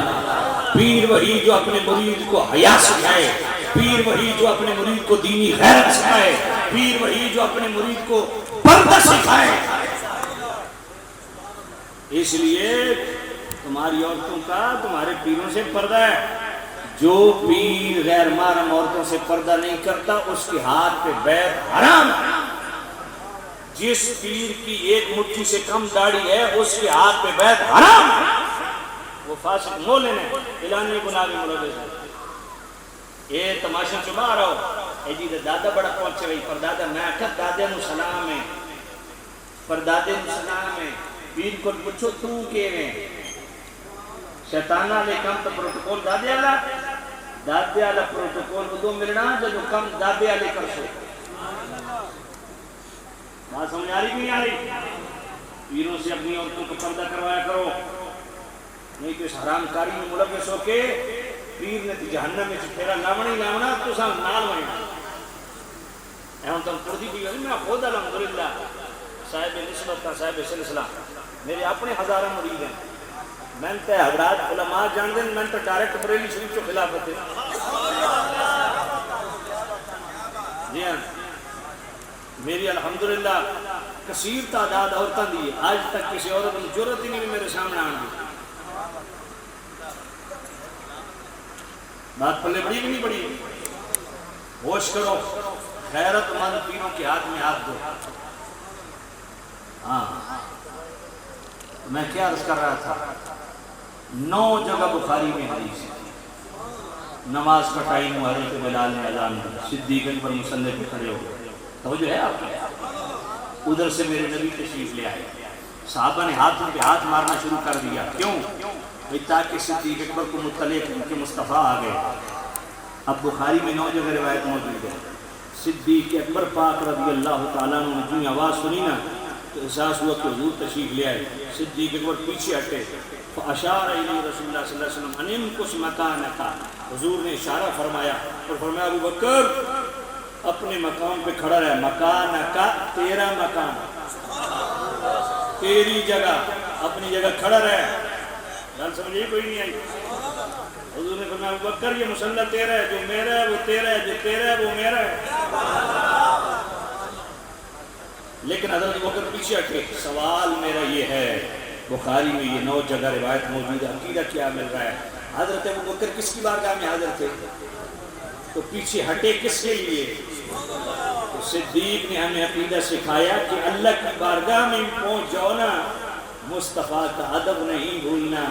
[SPEAKER 1] پیر وہی جو اپنے مرید کو حیا سکھائے، پیر وہی جو اپنے مرید کو دینی غیرت سکھائے، پیر وہی جو اپنے مرید کو پردہ سکھائے۔ اس لیے تمہاری عورتوں کا تمہارے پیروں سے پردہ ہے۔ جو پیر غیر محرم عورتوں سے پردہ نہیں کرتا اس کے ہاتھ پہ بیعت حرام۔ جس پیر کی ایک مٹھی سے کم داڑھی ہے اس کے ہاتھ پہ بیعت حرام، وہ فاسق مولن ہے، اعلانیہ گناہ میں ملوث ہے۔ اے تماشا چ باہر آؤ، اے جی دادا بڑا پہنچے ہوئی پردادا، میں آخر دادے نو سلام ہے، پردادے نو سلام ہے، پیر کو پوچھو تو کیویں؟ شیطانہ لے کم تو پروٹوکول دادے والا پروٹوکول ادو ملنا جدو کم دادے والے کر سو۔ بات سمجھ آ رہی کہ نہیں آ رہی؟ پیروں سے اپنی عورتوں کو پردہ کروایا کرو، نہیں تو اس حرام کاری میں ملوث ہو کے پیر نے جہنم میں پھیرا لاونا ہی لاونا تو سب نال وائنا۔ ہم تم پردی بھی ہوئی، میں خود الحمدللہ صاحب نسبت کا صاحب سلسلہ، میرے اپنے ہزارہ مرید ہیں، میں تے حضرات علماء جان دیں، میں تے ڈائریکٹ بریلی شریف کو خلافت ہے۔ جی ہاں، میری الحمدللہ کثیر تعداد عورتوں دی، آج تک کسی عورت نے جرت ہی نہیں میرے سامنے آنا۔ بات پلے بڑی بھی نہیں بڑی، ہوش کرو، غیرت مند پیروں کے ہاتھ میں ہاتھ دو۔ ہاں میں کیا عرض کر رہا تھا، 9 جگہ بخاری میں حدیث ہے، نماز کا ٹائم ہوا، حضرت بلال نے اذان دی، صدیق اکبر مصلی پہ کھڑے ہو گئے، توجہ ہے آپ کو؟ ادھر سے میرے نبی تشریف لے آئے، صحابہ نے ہاتھوں پہ ہاتھ مارنا شروع کر دیا، کیوں؟ تاکہ صدیق اکبر کو مطلع کریں کہ مصطفیٰ آ گئے۔ اب بخاری میں 9 جگہ روایت موجود ہے، صدیق اکبر پاک رضی اللہ تعالیٰ عنہ نے جو آواز سنی نا تو احساس ہوا کہ حضور تشریف لے آئے، صدیق اکبر پیچھے ہٹے، فاشار الی رسول اللہ صلی اللہ علیہ وسلم ان امکث مکانک، حضور نے اشارہ فرمایا اور فرمایا ابو بکر اپنے مقام پہ کھڑا رہے، مکانک تیرا مکان، تیری جگہ، اپنی جگہ کھڑا رہے۔ گل سمجھے کوئی نہیں آئی؟ حضور نے فرمایا ابو بکر یہ مصلی تیرا ہے، جو میرا ہے وہ تیرا ہے، جو تیرا ہے وہ میرا ہے. لیکن حضرت ابو بکر پیچھے ہٹے. سوال میرا یہ ہے، بخاری میں یہ 9 جگہ روایت موجود ہے، عقیدہ کیا مل رہا ہے؟ حضرت ابو بکر کس کی بارگاہ میں حاضر تھے؟ تو پیچھے ہٹے کس کے لیے؟ تو صدیق نے ہمیں عقیدہ سکھایا کہ اللہ کی بارگاہ میں پہنچ جاؤ نا، مصطفیٰ کا ادب نہیں بھولنا.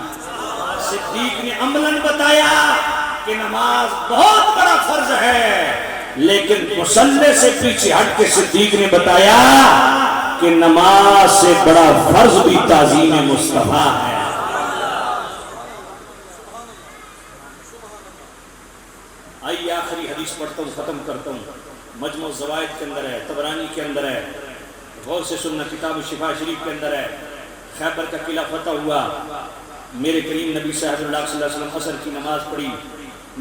[SPEAKER 1] صدیق نے عملاً بتایا کہ نماز بہت بڑا فرض ہے، لیکن مصلی سے پیچھے ہٹ کے صدیق نے بتایا کہ نماز سے بڑا فرض بھی تعظیم مصطفیٰ ہے. آئیے آخری حدیث پڑھتا ہوں، ختم کرتا ہوں. مجموع الزوائد کے اندر ہے، طبرانی کے اندر ہے، غور سے سننا کتاب الشفاء شریف کے اندر ہے. خیبر کا قلعہ فتح ہوا، میرے کریم نبی صلی اللہ علیہ وسلم عصر کی نماز پڑھی،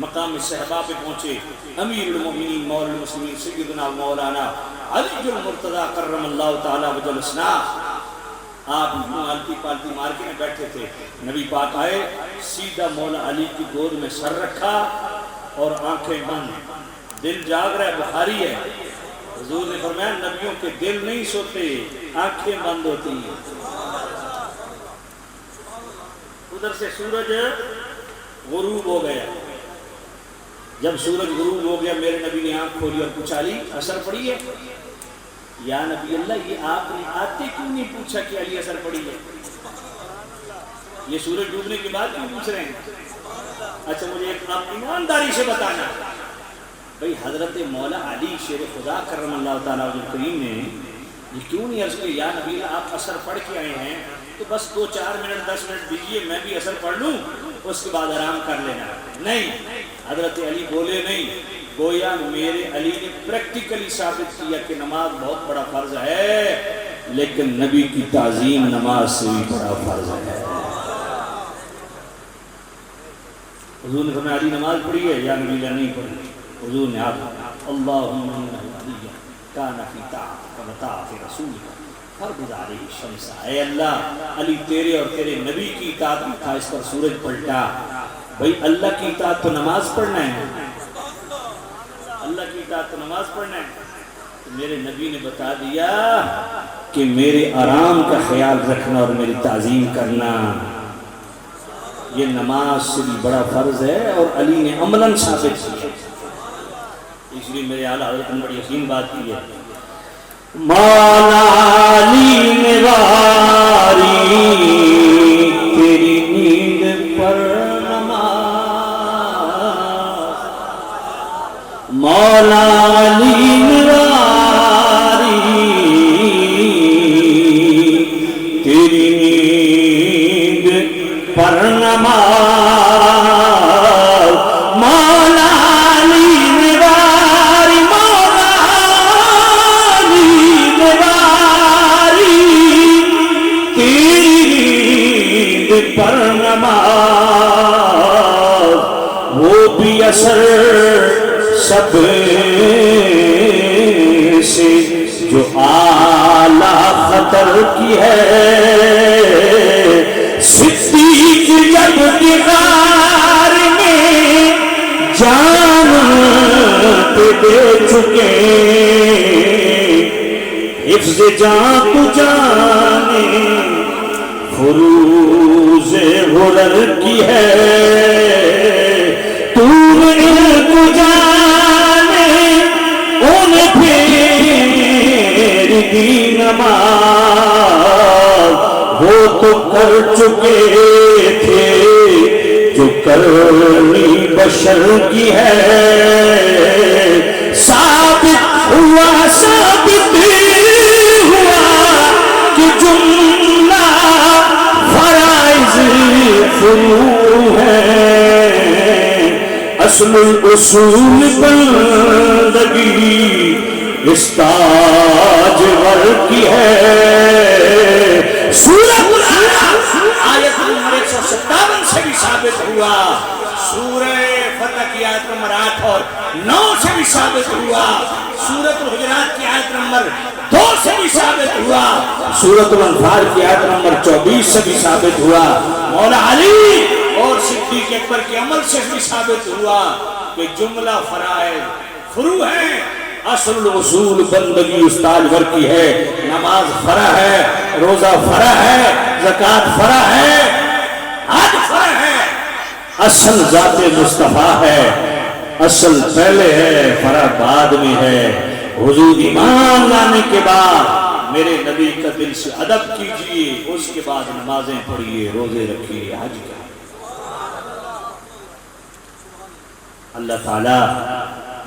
[SPEAKER 1] مقام صحابہ پہ پہنچے. امیر المومنین مولا المسلمین سیدنا مولانا علی المرتضیٰ کرم اللہ تعالی وجل ثناہ، آپ آلتی پالتی مار کے بیٹھے تھے. نبی پاک آئے، سیدھا مولا علی کی گود میں سر رکھا اور آنکھیں بند. دل جاگ رہا ہے، بخاری ہے. حضور نے فرمایا نبیوں کے دل نہیں سوتے، آنکھیں بند ہوتی ہیں. ادھر سے سورج غروب ہو گیا. جب سورج غروب ہو گیا میرے نبی نے آنکھ کھولی اور پوچھا علی اثر پڑی ہے؟ یا نبی اللہ یہ آپ نے آتے کیوں نہیں پوچھا کہ علی اثر پڑی ہے؟ یہ سورج ڈوبنے کے بعد کیوں پوچھ رہے ہیں؟ اچھا مجھے ایک آپ ایمانداری سے بتانا بھئی حضرت مولا علی شیر خدا کرم اللہ تعالیٰ علیہ کریم نے یہ کیوں نہیں عرض کہ یا نبی اللہ آپ اثر پڑھ کے آئے ہیں تو بس 2-4 منٹ 10 منٹ دیجئے میں بھی اثر پڑھ لوں اس کے بعد آرام کر لینا. نہیں، حضرت علی بولے نہیں. گویا میرے علی نے پریکٹیکلی ثابت کیا کہ نماز بہت بڑا فرض ہے، لیکن نبی کی تعظیم نماز سے بھی بڑا فرض ہے. حضور نے فرمایا علی نماز پڑھی ہے؟ یا نبی اللہ نہیں پڑھی. حضور نے آپ اللہم علی کان فی طاعتک و طاعت رسولک فرض علیہ الشمس. اے اللہ علی تیرے اور تیرے نبی کی اطاعت میں تھا، اس پر سورج پلٹا. بھئی اللہ کی اطاعت تو نماز پڑھنا ہے، اللہ کی اطاعت تو نماز پڑھنا ہے. تو میرے نبی نے بتا دیا کہ میرے آرام کا خیال رکھنا اور میری تعظیم کرنا یہ نماز سے بھی بڑا فرض ہے، اور علی نے عملاً ثابت کیا. اس لیے میرے اعلیٰ حضرت نے بڑی حسین بات کی ہے. مولا علی نواری تیری نیند پر نماز، مولا علی نواری تیری نیند پر نماز، مولا علی نواری، مولا علی نواری تیری نیند پر نماز. وہ بھی اثر سب سے جو اعلیٰ خطر کی ہے. صدیق جب دیوار میں جان پہ دے چکے، حفظ جان تو جانے فروز غرر کی ہے. تو علم کو جانے انہیں پھیر دی نماز. وہ تو کر چکے تھے جو کرنی بشر کی ہے. ثابت ہوا کہ جملہ فرائض فروع ہے. اصل الاصول بندگی اس تاج ور کی ہے. سورۃ آیت نمبر 157 سے بھی ثابت ہوا، سورہ فتح کی آیت نمبر 8 اور 9 سے بھی ثابت ہوا، سورۃ الحجرات کی آیت نمبر 2 سے بھی ثابت ہوا، سورۃ الانفال کی آیت نمبر 24 سے بھی ثابت ہوا. مولا علی اور
[SPEAKER 2] صدیق اکبر کے عمل سے بھی ثابت ہوا کہ جملہ فرائض فرو ہے، اصل اصول بندگی استاد ور کی ہے، نماز فرا ہے، روزہ فرا ہے، زکوٰۃ فرا ہے، حج فرا ہے، اصل ذات مصطفیٰ ہے، اصل پہلے ہے، فرا بعد میں ہے۔ حضور ایمان لانے کے بعد میرے نبی کا دل سے ادب کیجئے، اس کے بعد نمازیں پڑھیے، روزے رکھیے، حج کیجئے۔ اللہ تعالیٰ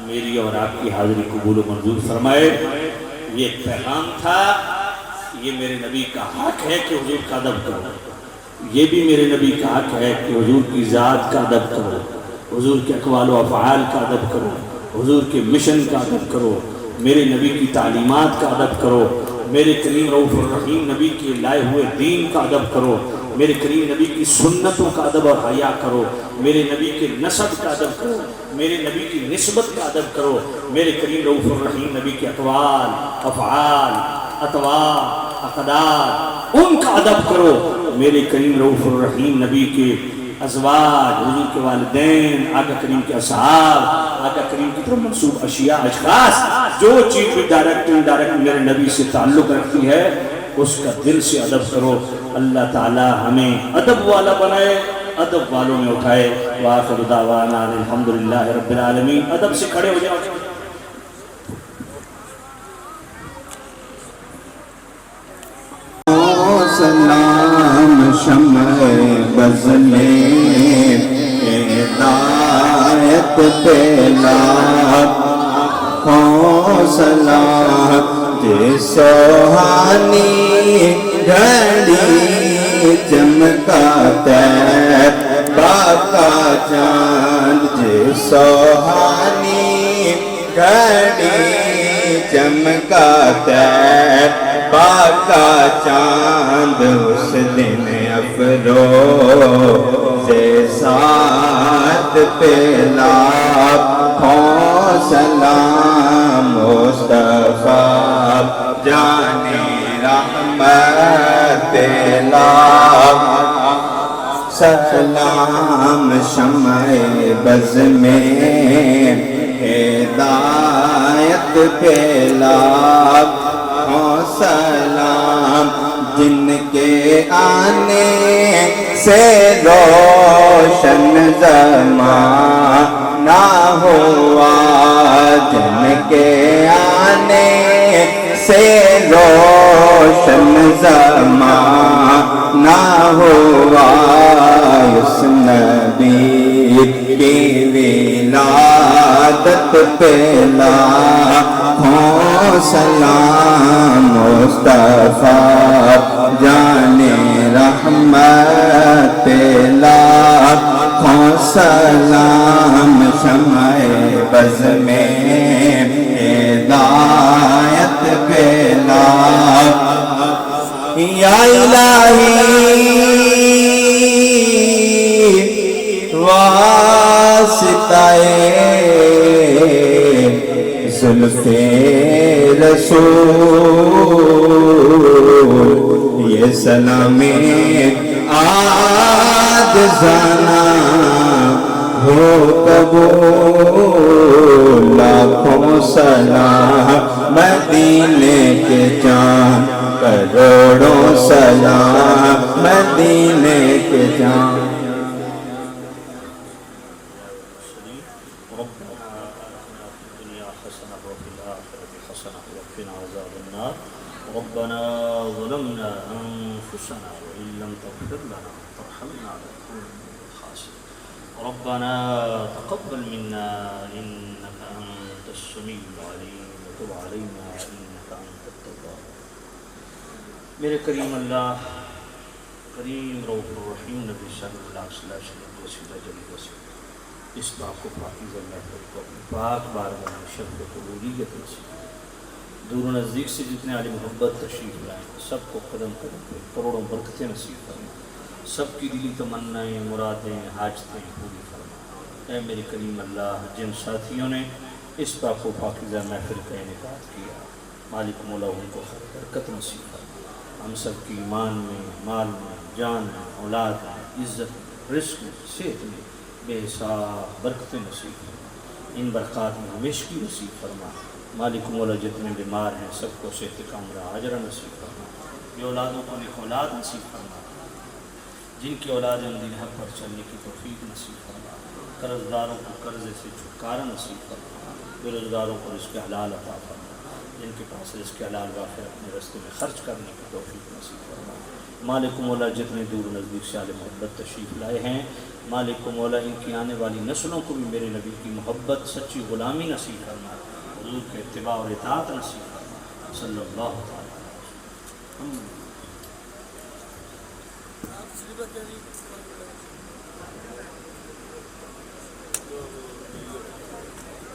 [SPEAKER 2] میری اور آپ کی حاضری قبول و منظور فرمائے۔ یہ ایک پیغام تھا، یہ میرے نبی کا حق ہے کہ حضور کا ادب کرو، یہ بھی میرے نبی کا حق ہے کہ حضور کی ذات کا ادب کرو، حضور کے اقوال و افعال کا ادب کرو، حضور کے مشن کا ادب کرو، میرے نبی کی تعلیمات کا ادب کرو، میرے کریم رؤوف الرحیم نبی کے لائے ہوئے دین کا ادب کرو، میرے کریم نبی کی سنتوں کا ادب اور حیا کرو، میرے نبی کے نسب کا ادب کرو، میرے نبی کی نسبت کا ادب کرو، میرے کریم رؤوف الرحیم نبی کے اقوال، افعال، اطوار، اقدار، ان کا ادب کرو، میرے کریم رؤوف الرحیم نبی کے ازواج، حضور کے والدین، آقا کریم کے اصحاب، آقا کریم کی طرف منسوب اشیاء، اشخاص، جو چیز بھی ڈائریکٹ انڈائریکٹ میرے نبی سے تعلق رکھتی ہے اس کا دل سے ادب کرو۔ اللہ تعالی ہمیں ادب والا بنائے، ادب والوں میں اٹھائے۔ وآخر دعوانا الحمدللہ رب العالمین۔ ادب سے کھڑے ہو جاؤ۔
[SPEAKER 3] سلام شمع بز میں ہدایت پہلا سلام جے سوہانی گھڑی چمکاتا ہے باقا چاند، جے سوہانی گھڑی چمکاتا ہے باقا چاند، اس دن افروز سات پہلا سلام مصطفیٰ جانے رحمت لا، سلام شمع بز میں ہدایت پھیلا، سلام جن کے آنے سے روشن زمانہ ہوا، جن کے آنے سے روشن زمانہ ہوا، اس نبی کی ولادت پہلا سلام مصطفیٰ جانے رحمت لا، سلام شمع بز میں ہدایت پھیلا، یا الہی واسطہ زلف رسول، یہ سلام عاجزانہ ہو قبول، لاکھوں سلام مدینے کے جان، کروڑوں سلام مدینے کے جان۔
[SPEAKER 2] ربنا ظلمنا أنفسنا وإن لم تغفر لنا وترحمنا لنكونن من الخاسرين ربنا تقبل منا إنك أنت السميع العليم وتب علينا إنك أنت التواب۔ میرے کریم اللہ، کریم رؤوف الرحیم نبی صلی اللہ علیہ وسلم وسیلہ جلیل وسیلہ، اس بات کو پاکیزہ اللہ کو پاک بارگاہ میں شرف قبولیت نصیب، دور و نزدیک سے جتنے علی محبت تشریف لائیں سب کو قدم قدم پہ کروڑوں برکتیں نصیب فرما، سب کی دلی تمنائیں، مرادیں، حاجتیں پوری فرما۔ اے میرے کریم اللہ، جن ساتھیوں نے اس پاک و پاکیزہ محفل کا انعقاد کیا، مالک مولا ان کو خیر برکت نصیب فرما، ہم سب کی ایمان میں، مال میں، جان میں، اولاد میں، عزت میں
[SPEAKER 1] رزق میں، صحت میں بے حساب برکتیں نصیب فرما، ان برکات میں ہمیشگی نصیب فرما۔ مالک مولا جتنے بیمار ہیں سب کو صحت کاملہ عاجلہ نصیب فرما، بے اولادوں کو نیک اولاد نصیب فرما، جن کی اولاد ان دین حق پر چلنے کی توفیق نصیب فرما، قرض داروں کو قرضے سے چھٹکارا نصیب فرما، بے روزگاروں کو رزق حلال عطا فرما، جن کے پاس رزق حلال واقع اپنے راستے میں خرچ کرنے کی توفیق نصیب فرما۔ مالک مولا جتنے دور و نزدیک سے اہل محبت تشریف لائے ہیں، مالک مولا ان کی آنے والی نسلوں کو بھی میرے نبی کی محبت سچی غلامی نصیب فرما، حضور کے اتباع اور اطاعت نصیب فرما، صلی اللہ تعالیٰ علیہ وسلم۔